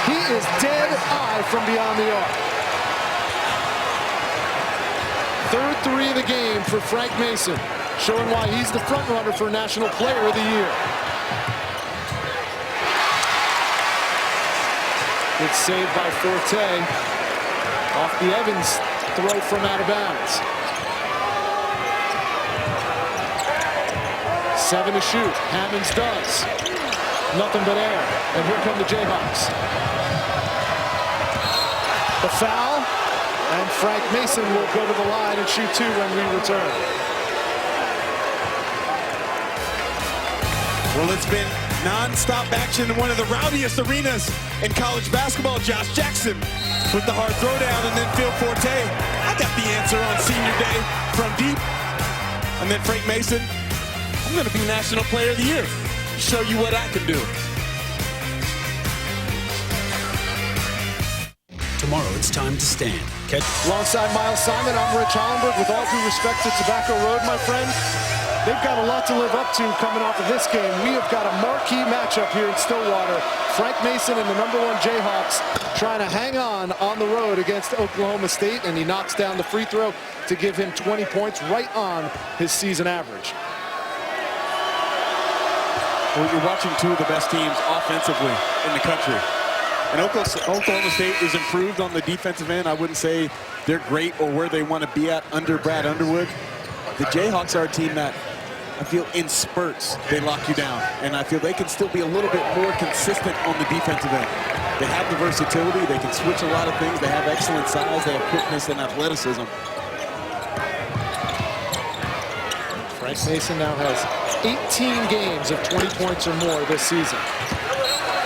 He is dead eye from beyond the arc. Third three of the game for Frank Mason, showing why he's the front runner for National Player of the Year. Good save by Forte. Off the Evans throw from out of bounds. 7 to shoot. Hammonds does. Nothing but air. And here come the Jayhawks. The foul. And Frank Mason will go to the line and shoot 2 when we return. Well, it's been non-stop action in one of the rowdiest arenas in college basketball. Josh Jackson with the hard throwdown, and then Phil Forte. I got the answer on senior day from deep. And then Frank Mason, I'm going to be National Player of the Year. Show you what I can do. Tomorrow it's time to stand. Catch Alongside Miles Simon, I'm Rich Hollenberg. With all due respect to Tobacco Road, my friend, they've got a lot to live up to coming off of this game. We have got a marquee matchup here in Stillwater. Frank Mason and the #1 Jayhawks trying to hang on the road against Oklahoma State, and he knocks down the free throw to give him 20 points, right on his season average. Well, you're watching two of the best teams offensively in the country. And Oklahoma State is improved on the defensive end. I wouldn't say they're great or where they want to be at under Brad Underwood. The Jayhawks are a team that I feel in spurts they lock you down. And I feel they can still be a little bit more consistent on the defensive end. They have the versatility. They can switch a lot of things. They have excellent size. They have quickness and athleticism. Frank Mason now has 18 games of 20 points or more this season.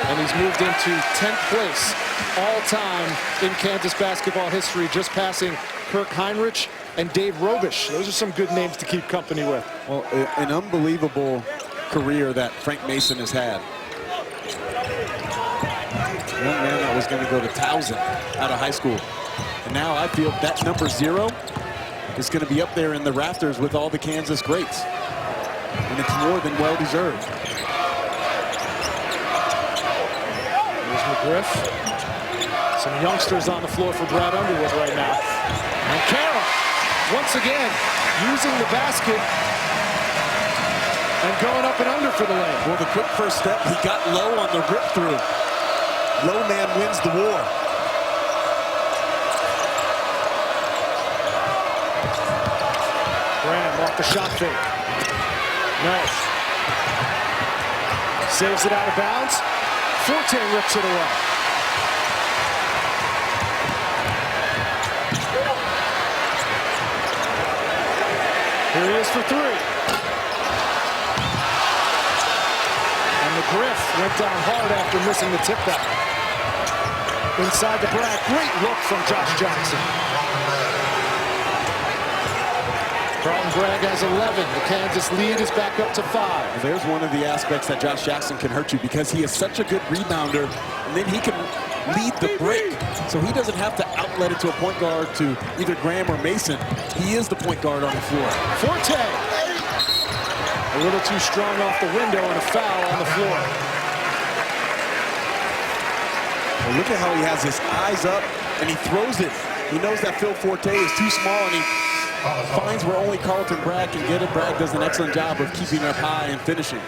And he's moved into 10th place all-time in Kansas basketball history, just passing Kirk Heinrich and Dave Robish. Those are some good names to keep company with. Well, an unbelievable career that Frank Mason has had. Young man that was going to go to Towson out of high school. And now I feel that number 0 is going to be up there in the rafters with all the Kansas greats. And it's more than well-deserved. McGriff. Some youngsters on the floor for Brad Underwood right now. And Carroll, once again, using the basket and going up and under for the lane. Well, the quick first step, he got low on the rip-through. Low man wins the war. Graham off the shot fake. No. Saves it out of bounds. Forte rips it away. Here he is for 3. And McGriff went down hard after missing the tip back. Inside the Brad, great look from Josh Jackson. Carlton Bragg has 11. The Kansas lead is back up to 5. There's one of the aspects that Josh Jackson can hurt you because he is such a good rebounder, and then he can lead the break. So he doesn't have to outlet it to a point guard to either Graham or Mason. He is the point guard on the floor. Forte. A little too strong off the window and a foul on the floor. Well, look at how he has his eyes up and he throws it. He knows that Phil Forte is too small and he finds where only Carlton Bragg can get it. Bragg does an excellent job of keeping it up high and finishing.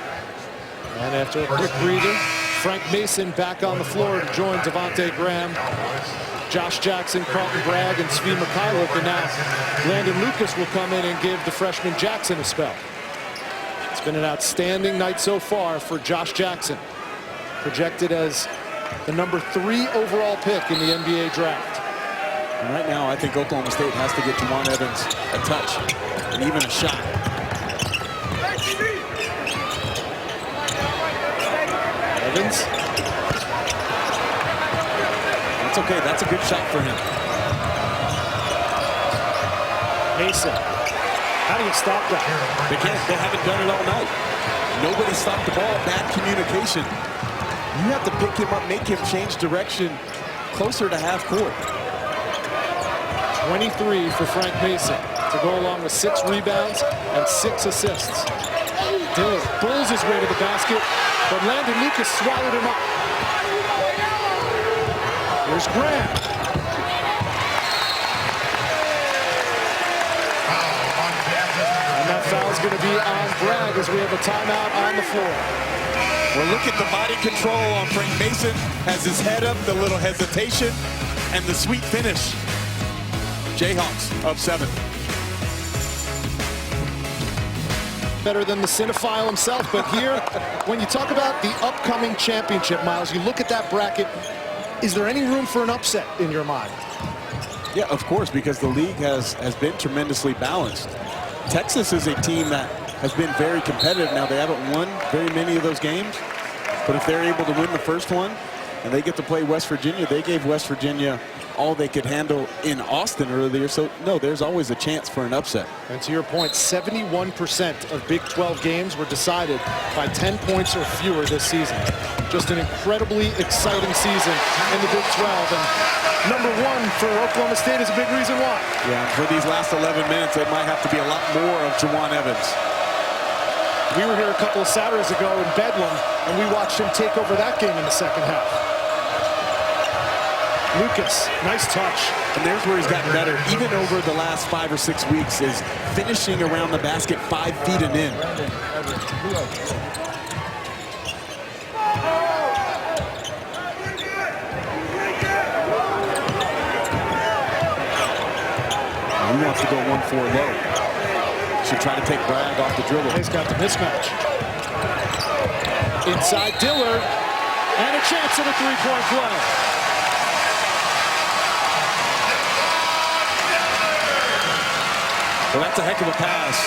And after a quick breather, Frank Mason back on the floor to join Devontae Graham, Josh Jackson, Carlton Bragg, and Svi Mikhailuk. And now Landon Lucas will come in and give the freshman Jackson a spell. It's been an outstanding night so far for Josh Jackson, projected as the number 3 overall pick in the NBA draft. And right now, I think Oklahoma State has to get Juwan Evans a touch and even a shot. Evans That's okay. That's a good shot for him. Mason. How do you stop that? They can't. They haven't done it all night. Nobody stopped the ball. Bad communication. You have to pick him up, make him change direction closer to half court. 23 for Frank Mason to go along with 6 rebounds and 6 assists. Dillard bulls his way to the basket, but Landon Lucas swallowed him up. Here's Graham. And that foul's going to be on Bragg as we have a timeout on the floor. Well, look at the body control on Frank Mason. Has his head up, the little hesitation, and the sweet finish. Jayhawks up 7. Better than the cinephile himself, but here, when you talk about the upcoming championship, Miles, you look at that bracket, is there any room for an upset in your mind? Yeah, of course, because the league has been tremendously balanced. Texas is a team that has been very competitive. Now, they haven't won very many of those games, but if they're able to win the first one and they get to play West Virginia, they gave West Virginia all they could handle in Austin earlier. So, no, there's always a chance for an upset. And to your point, 71% of Big 12 games were decided by 10 points or fewer this season. Just an incredibly exciting season in the Big 12. And number 1 for Oklahoma State is a big reason why. Yeah, for these last 11 minutes, it might have to be a lot more of Juwan Evans. We were here a couple of Saturdays ago in Bedlam, and we watched him take over that game in the second half. Lucas, nice touch. And there's where he's gotten better, even over the last 5 or 6 weeks, is finishing around the basket 5 feet and in. He wants to go 1-4 low. Should try to take Bragg off the dribble. He's got the mismatch. Inside Dillard, and a chance at a three-point play. Well, that's a heck of a pass.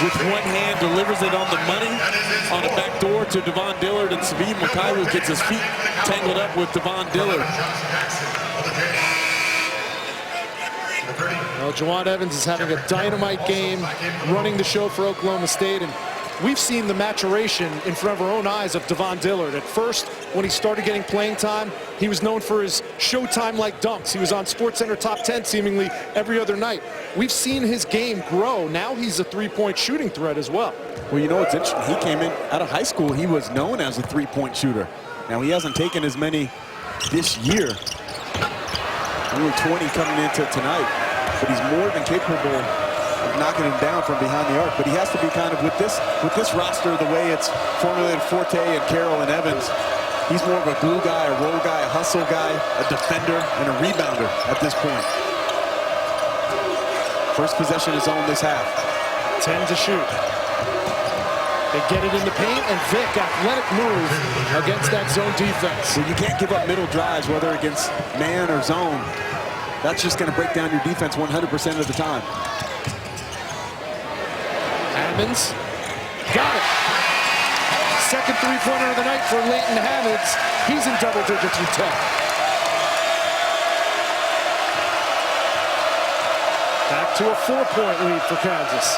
With one hand, delivers it on the money, on a back door to Devon Dillard, and Svi Mykhailiuk gets his feet tangled up with Devon Dillard. Well, Juwan Evans is having a dynamite game, running the show for Oklahoma State, and we've seen the maturation in front of our own eyes of Devon Dillard. At first, when he started getting playing time, he was known for his Showtime-like dunks. He was on SportsCenter top 10 seemingly every other night. We've seen his game grow. Now he's a three-point shooting threat as well. Well, you know what's interesting? He came in out of high school. He was known as a three-point shooter. Now, he hasn't taken as many this year. Only 20 coming into tonight. But he's more than capable of knocking him down from behind the arc. But he has to be kind of, with this roster, the way it's formulated, Forte and Carroll and Evans, he's more of a glue guy, a roll guy, a hustle guy, a defender, and a rebounder at this point. First possession is on this half. 10 to shoot. They get it in the paint, and Vic, athletic move against that zone defense. So you can't give up middle drives, whether against man or zone. That's just going to break down your defense 100% of the time. Hammonds, got it. Second three-pointer of the night for Leighton Hammonds. He's in double digits with 10. Back to a 4-point lead for Kansas.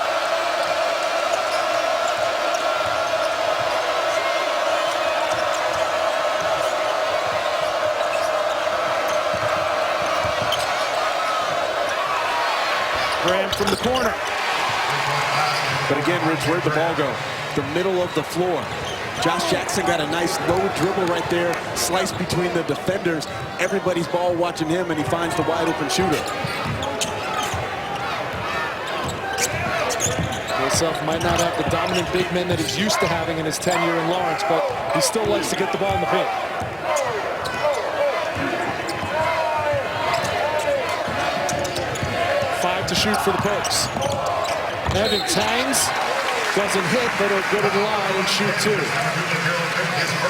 Graham from the corner. But again, Rich, where'd the ball go? The middle of the floor. Josh Jackson got a nice low dribble right there, sliced between the defenders. Everybody's ball watching him, and he finds the wide open shooter. Himself might not have the dominant big men that he's used to having in his tenure in Lawrence, but he still likes to get the ball in the paint. To shoot for the Pokes. Evans hangs, doesn't hit, but he'll go to the line and shoot 2.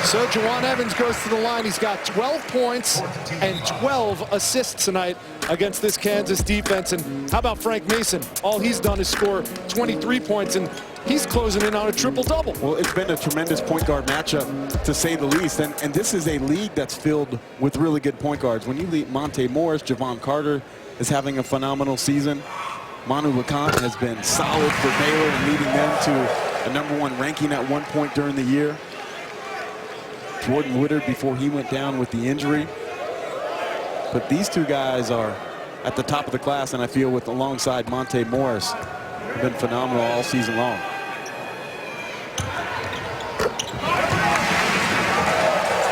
So Juwan Evans goes to the line. He's got 12 points and 12 assists tonight against this Kansas defense. And how about Frank Mason? All he's done is score 23 points, and he's closing in on a triple-double. Well, it's been a tremendous point guard matchup, to say the least. And this is a league that's filled with really good point guards. When you lead Monte Morris, Javon Carter is having a phenomenal season. Manu LeConte has been solid for Baylor and leading them to a #1 ranking at one point during the year. Jordan Woodard before he went down with the injury. But these two guys are at the top of the class, and I feel with alongside Monte Morris, have been phenomenal all season long.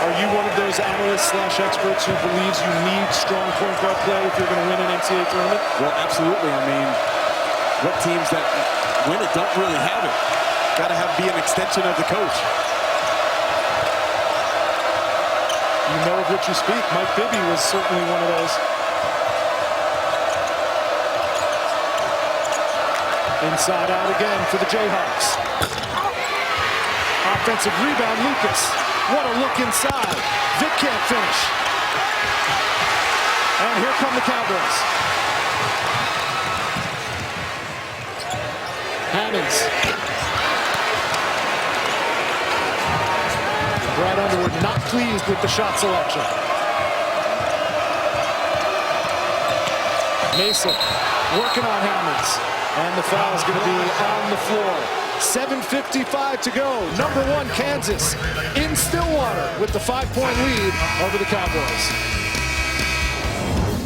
Are you one of those analysts/experts who believes you need strong point guard play if you're going to win an NCAA tournament? Well, absolutely. I mean, what teams that win it don't really have it? Got to be an extension of the coach. You know of what you speak. Mike Bibby was certainly one of those. Inside out again for the Jayhawks. Offensive rebound, Lucas. What a look inside. Vic can't finish. And here come the Cowboys. Hammonds. Brad Underwood not pleased with the shot selection. Mason working on Hammonds. And the foul is going to be on the floor. 7:55 to go. #1 Kansas in Stillwater with the 5-point lead over the Cowboys.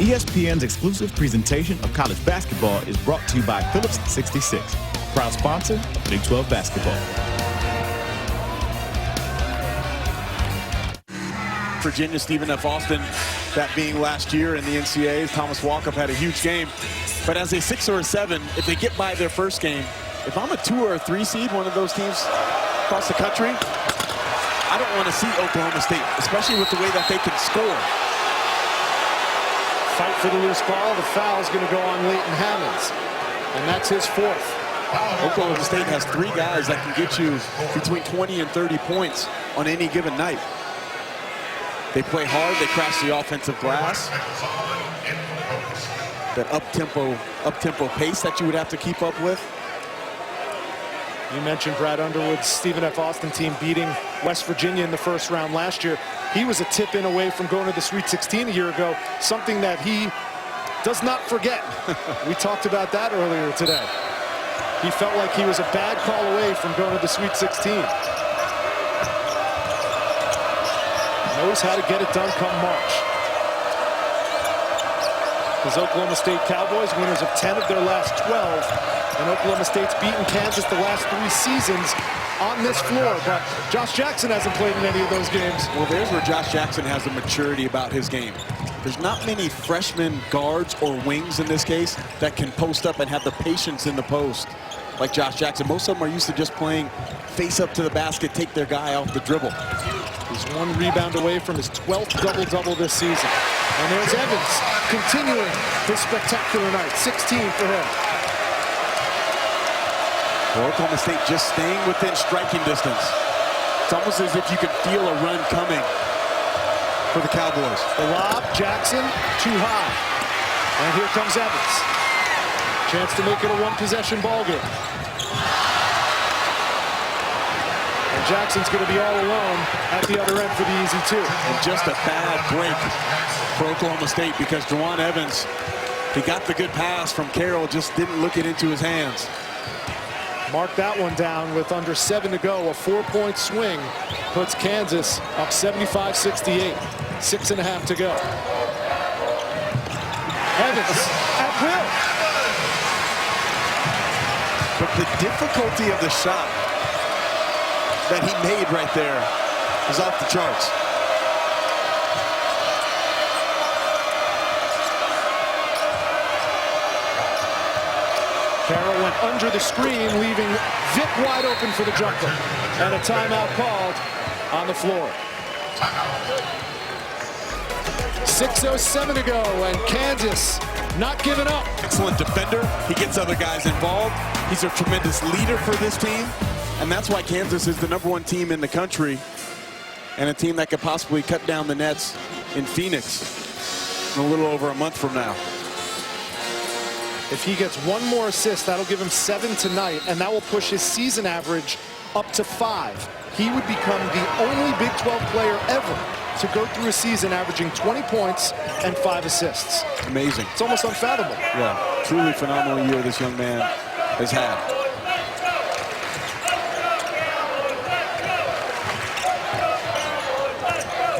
ESPN's exclusive presentation of college basketball is brought to you by Phillips 66, proud sponsor of Big 12 basketball. Virginia, Stephen F. Austin, that being last year in the NCAAs. Thomas Walkup had a huge game. But as a 6 or a 7, if they get by their first game, if I'm a 2 or a 3 seed, one of those teams across the country, I don't want to see Oklahoma State, especially with the way that they can score. Fight for the loose ball. The foul is going to go on Leighton Hammonds. And that's his 4th. Oklahoma State has 3 guys that can get you between 20 and 30 points on any given night. They play hard. They crash the offensive glass. That up-tempo pace that you would have to keep up with. You mentioned Brad Underwood's Stephen F. Austin team beating West Virginia in the first round last year. He was a tip-in away from going to the Sweet 16 a year ago, something that he does not forget. We talked about that earlier today. He felt like he was a bad call away from going to the Sweet 16. Knows how to get it done come March. His Oklahoma State Cowboys, winners of 10 of their last 12. And Oklahoma State's beaten Kansas the last 3 seasons on this floor. But Josh Jackson hasn't played in any of those games. Well, there's where Josh Jackson has a maturity about his game. There's not many freshman guards or wings in this case that can post up and have the patience in the post like Josh Jackson. Most of them are used to just playing face up to the basket, take their guy off the dribble. He's 1 rebound away from his 12th double-double this season. And there's Evans continuing his spectacular night. 16 for him. Well, Oklahoma State just staying within striking distance. It's almost as if you could feel a run coming for the Cowboys. The lob, Jackson, too high. And here comes Evans. Chance to make it a 1-possession ball game. And Jackson's going to be all alone at the other end for the easy 2. And just a bad break for Oklahoma State because Juwan Evans, he got the good pass from Carroll, just didn't look it into his hands. Mark that one down with under 7 to go. A 4-point swing puts Kansas up 75-68. 6.5 to go. Evans at will. But the difficulty of the shot that he made right there is off the charts. Carroll went under the screen, leaving Vic wide open for the jumper. And a timeout called on the floor. 6:07 to go, and Kansas not giving up. Excellent defender. He gets other guys involved. He's a tremendous leader for this team. And that's why Kansas is the #1 team in the country and a team that could possibly cut down the nets in Phoenix in a little over a month from now. If he gets one more assist, that'll give him 7 tonight, and that will push his season average up to 5. He would become the only Big 12 player ever to go through a season averaging 20 points and 5 assists. Amazing. It's almost unfathomable. Yeah, truly phenomenal year this young man has had.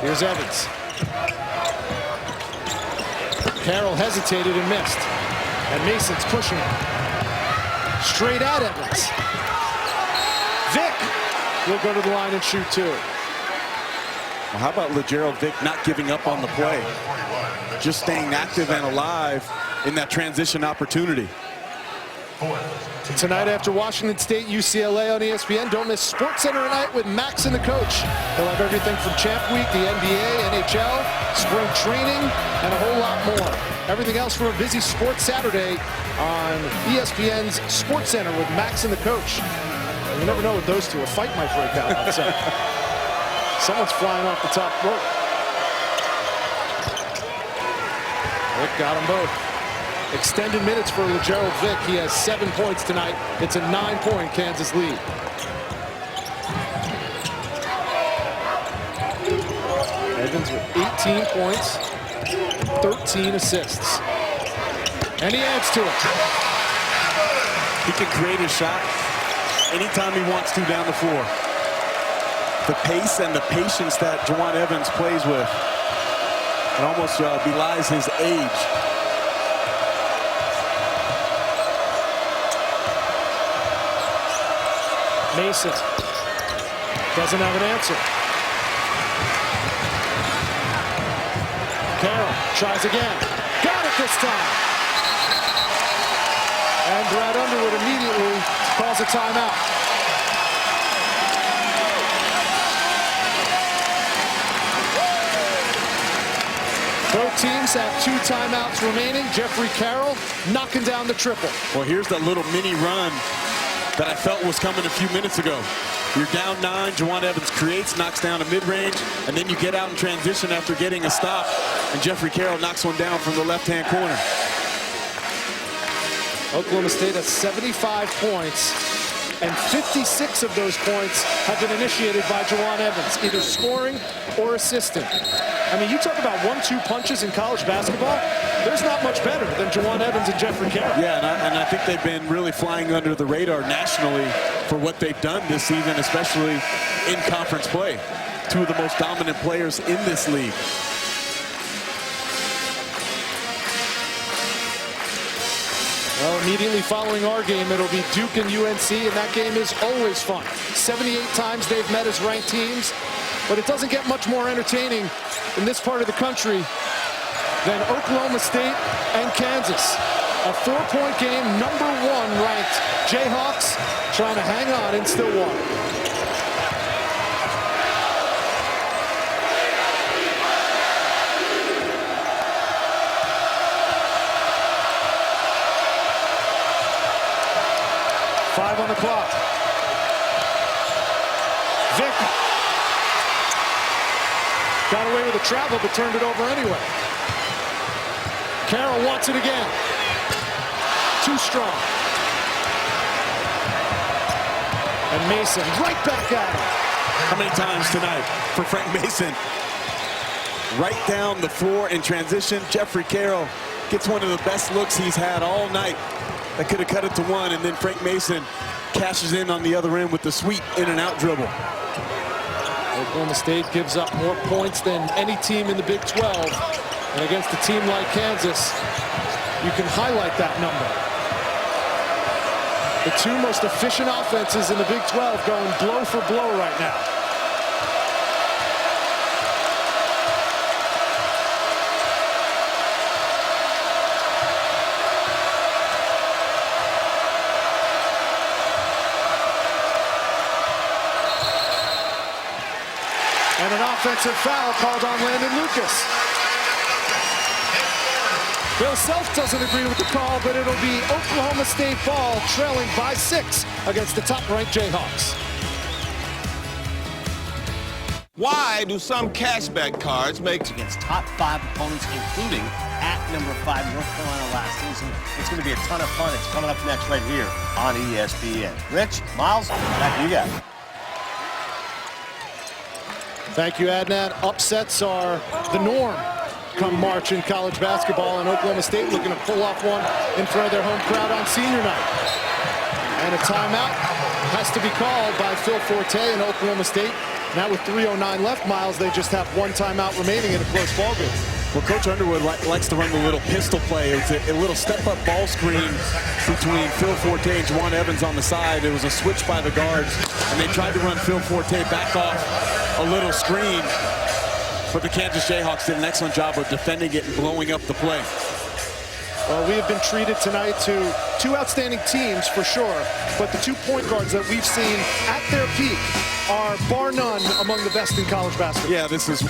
Here's Evans. Carroll hesitated and missed. And Mason's pushing him. Straight at Evans. Vic will go to the line and shoot 2. Well, how about LeGerald Vic not giving up on the play? Just staying active and alive in that transition opportunity. Tonight after Washington State, UCLA on ESPN. Don't miss SportsCenter tonight with Max and the coach. He'll have everything from Champ Week, the NBA, NHL, spring training, and a whole lot more. Everything else for a busy sports Saturday on ESPN's SportsCenter with Max and the coach. You never know with those two. A fight might break out outside. Someone's flying off the top rope. Vic got them both. Extended minutes for LeGerald Vic. He has 7 points tonight. It's a 9-point Kansas lead. Evans with 18 points, 13 assists. And he adds to it. He can create a shot anytime he wants to down the floor. The pace and the patience that Jawun Evans plays with, it almost belies his age. Mason doesn't have an answer. Carroll tries again. Got it this time. And Brad Underwood immediately calls a timeout. Both teams have 2 timeouts remaining. Jeffrey Carroll knocking down the triple. Well, here's that little mini run that I felt was coming a few minutes ago. You're down 9, Jawun Evans creates, knocks down a mid-range, and then you get out in transition after getting a stop, and Jeffrey Carroll knocks one down from the left-hand corner. Oklahoma State has 75 points, and 56 of those points have been initiated by Jawun Evans, either scoring or assisting. I mean, you talk about 1-2 punches in college basketball, there's not much better than Jawun Evans and Jeffrey Carroll. Yeah, and I think they've been really flying under the radar nationally for what they've done this season, especially in conference play. 2 of the most dominant players in this league. Well, immediately following our game, it'll be Duke and UNC, and that game is always fun. 78 times they've met as ranked teams, but it doesn't get much more entertaining in this part of the country than Oklahoma State and Kansas. A 4-point game, #1 ranked Jayhawks trying to hang on in Stillwater. Five on the clock. Vic got away with the travel, but turned it over anyway. Carroll wants it again. Too strong. And Mason right back at him. How many times tonight for Frank Mason? Right down the floor in transition. Jeffrey Carroll gets one of the best looks he's had all night. That could have cut it to 1, and then Frank Mason cashes in on the other end with the sweet in-and-out dribble. Oklahoma State gives up more points than any team in the Big 12. And against a team like Kansas, you can highlight that number. The 2 most efficient offenses in the Big 12 going blow for blow right now. And an offensive foul called on Landon Lucas. Bill Self doesn't agree with the call, but it'll be Oklahoma State ball, trailing by 6 against the top-ranked Jayhawks. Why do some cashback cards make against top 5 opponents, including at number 5 North Carolina last season. It's going to be a ton of fun. It's coming up next right here on ESPN. Rich, Miles, back to you guys. Thank you, Adnan. Upsets are the norm come March in college basketball, and Oklahoma State looking to pull off one in front of their home crowd on senior night. And a timeout has to be called by Phil Forte in Oklahoma State. Now with 3:09 left, Miles, they just have one timeout remaining in a close ball game. Well, Coach Underwood likes to run the little pistol play. It was a little step-up ball screen between Phil Forte and Juwan Evans on the side. It was a switch by the guards, and they tried to run Phil Forte back off a little screen. But the Kansas Jayhawks did an excellent job of defending it and blowing up the play. Well, we have been treated tonight to two outstanding teams for sure, but the 2 point guards that we've seen at their peak are bar none among the best in college basketball. Yeah, this is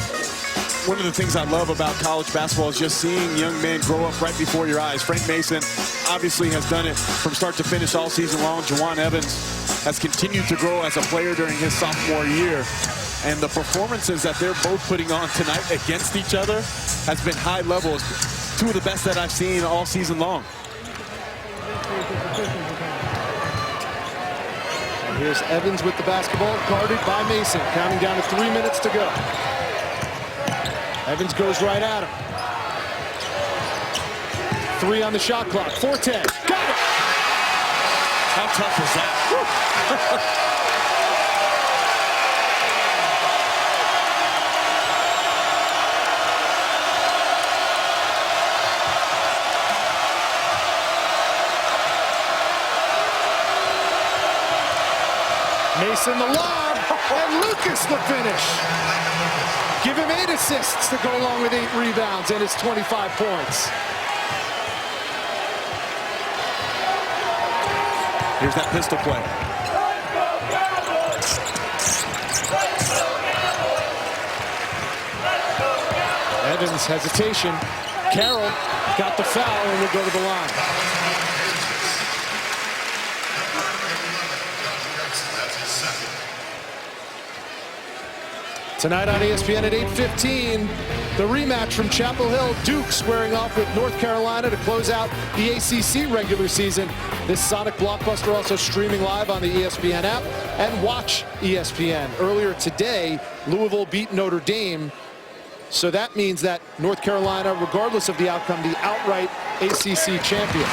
one of the things I love about college basketball is just seeing young men grow up right before your eyes. Frank Mason obviously has done it from start to finish all season long. Juwan Evans has continued to grow as a player during his sophomore year. And the performances that they're both putting on tonight against each other has been high levels. Two of the best that I've seen all season long. And here's Evans with the basketball, guarded by Mason, counting down to 3 minutes to go. Evans goes right at him. 3 on the shot clock. Forte, got it! How tough is that? Mason the lob, and Lucas the finish. Give him 8 assists to go along with 8 rebounds and his 25 points. Here's that pistol play. Evans hesitation. Carroll got the foul and will go to the line. Tonight on ESPN at 8:15, the rematch from Chapel Hill. Duke squaring off with North Carolina to close out the ACC regular season. This Sonic blockbuster also streaming live on the ESPN app and Watch ESPN. Earlier today, Louisville beat Notre Dame. So that means that North Carolina, regardless of the outcome, the outright ACC champion.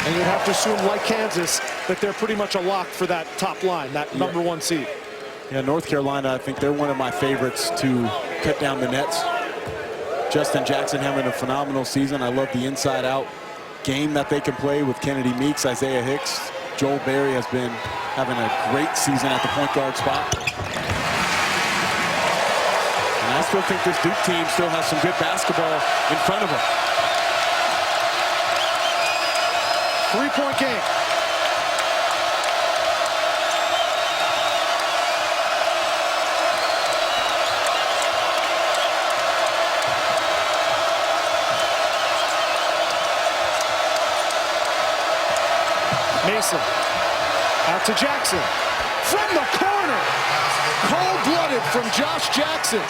And you have to assume, like Kansas, that they're pretty much a lock for that top line, that number 1 seed. Yeah, North Carolina, I think they're one of my favorites to cut down the nets. Justin Jackson having a phenomenal season. I love the inside-out game that they can play with Kennedy Meeks, Isaiah Hicks. Joel Berry has been having a great season at the point guard spot. And I still think this Duke team still has some good basketball in front of them. 3-point game. Mason, out to Jackson, from the corner, cold-blooded from Josh Jackson,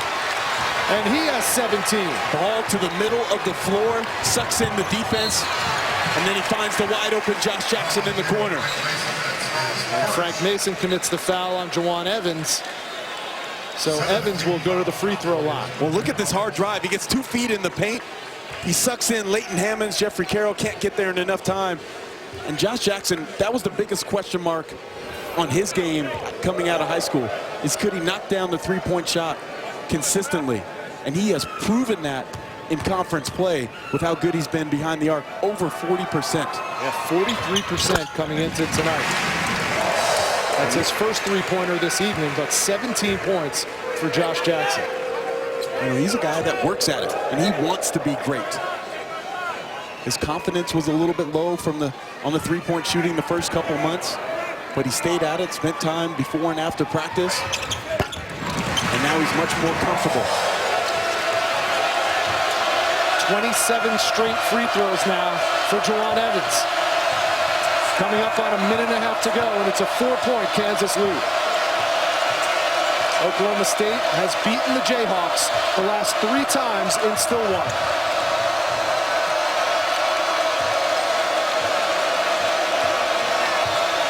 and he has 17. Ball to the middle of the floor, sucks in the defense, and then he finds the wide-open Josh Jackson in the corner. And Frank Mason commits the foul on Juwan Evans, so Evans will go to the free throw line. Well, look at this hard drive. He gets 2 feet in the paint. He sucks in Leighton Hammonds. Jeffrey Carroll can't get there in enough time. And Josh Jackson, that was the biggest question mark on his game coming out of high school, is could he knock down the 3-point shot consistently? And he has proven that in conference play with how good he's been behind the arc, over 40%. Yeah, 43% coming into tonight. That's his first 3-pointer this evening, but 17 points for Josh Jackson. You know, he's a guy that works at it, and he wants to be great. His confidence was a little bit low on the 3-point shooting the first couple months, but he stayed at it, spent time before and after practice, and now he's much more comfortable. 27 straight free throws now for Juwan Evans. Coming up on a minute and a half to go, and it's a 4-point Kansas lead. Oklahoma State has beaten the Jayhawks the last 3 times in Stillwater.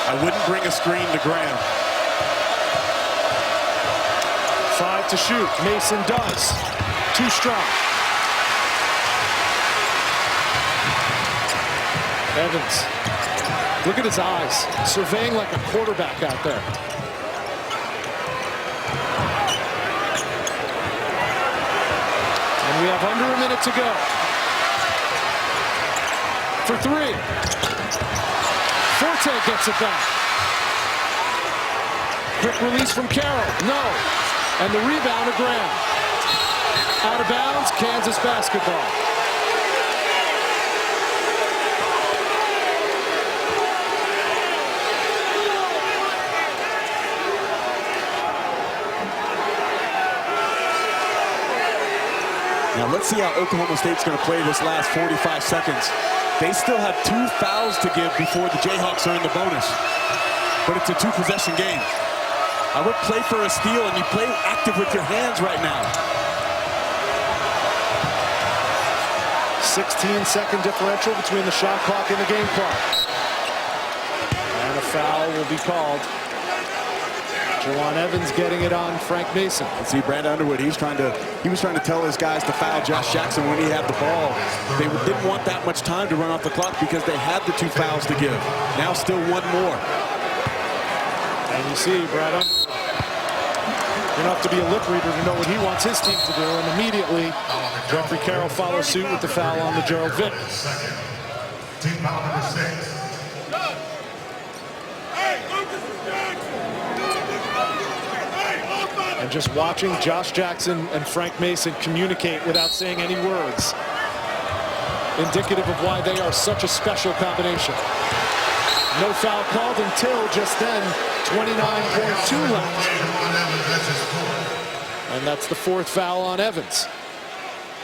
I wouldn't bring a screen to Graham. 5 to shoot. Mason does. Too strong. Evans. Look at his eyes. Surveying like a quarterback out there. And we have under a minute to go. For 3. Forte gets it back. Quick release from Carroll. No. And the rebound to Graham. Out of bounds, Kansas basketball. Now let's see how Oklahoma State's going to play this last 45 seconds. They still have 2 fouls to give before the Jayhawks are in the bonus. But it's a 2-possession game. I would play for a steal, and you play active with your hands right now. 16-second differential between the shot clock and the game clock. And a foul will be called. Jawan Evans getting it on Frank Mason. See, Brad Underwood, he was trying to tell his guys to foul Josh Jackson when he had the ball. They didn't want that much time to run off the clock because they had the 2 fouls to give. Now still 1 more. And you see Brad Underwood. You don't have to be a lip reader to know what he wants his team to do. And immediately, Jeffrey Carroll follows suit with the foul on the Gerald Vick. Team foul number 6. And just watching Josh Jackson and Frank Mason communicate without saying any words, indicative of why they are such a special combination. No foul called until just then, 29.2 left. And that's the 4th foul on Evans.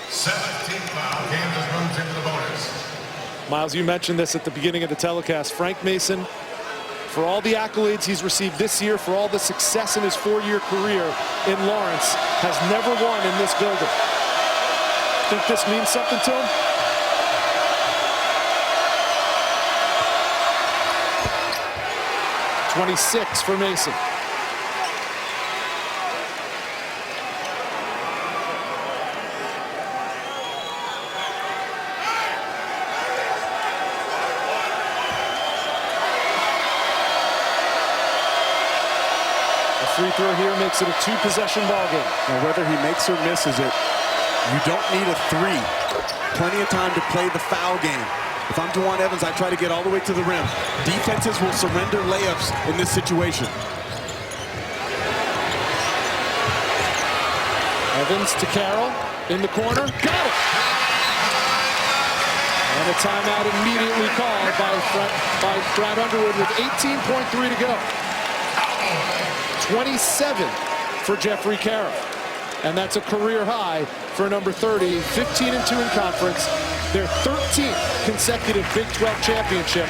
17th foul, Kansas moves into the bonus. Miles, you mentioned this at the beginning of the telecast. Frank Mason, for all the accolades he's received this year, for all the success in his 4-year career in Lawrence, has never won in this building. Think this means something to him? .26 for Mason. Free throw here makes it a 2-possession ball game. Now, whether he makes or misses it, you don't need a 3. Plenty of time to play the foul game. If I'm Jawan Evans, I try to get all the way to the rim. Defenses will surrender layups in this situation. Evans to Carroll in the corner. Got it! And a timeout immediately called by Brad Underwood with 18.3 to go. 27 for Jeffrey Carroll. And that's a career high for number 30, 15-2 in conference. Their 13th consecutive Big 12 championship.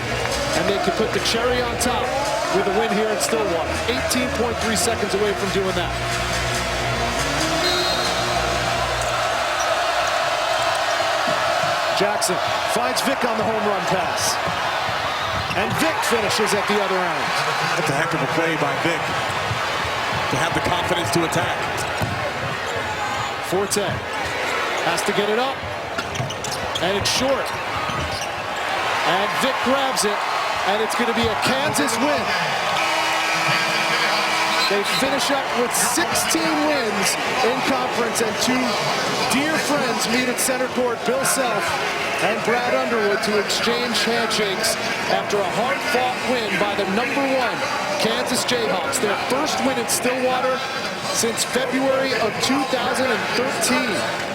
And they could put the cherry on top with a win here in Stillwater. 18.3 seconds away from doing that. Jackson finds Vick on the home run pass. And Vick finishes at the other end. That's a heck of a play by Vick to have the confidence to attack. Forte has to get it up. And it's short. And Vick grabs it. And it's going to be a Kansas win. They finish up with 16 wins in conference, and 2 dear friends meet at center court, Bill Self and Brad Underwood, to exchange handshakes after a hard-fought win by the #1 Kansas Jayhawks, their first win in Stillwater since February of 2013.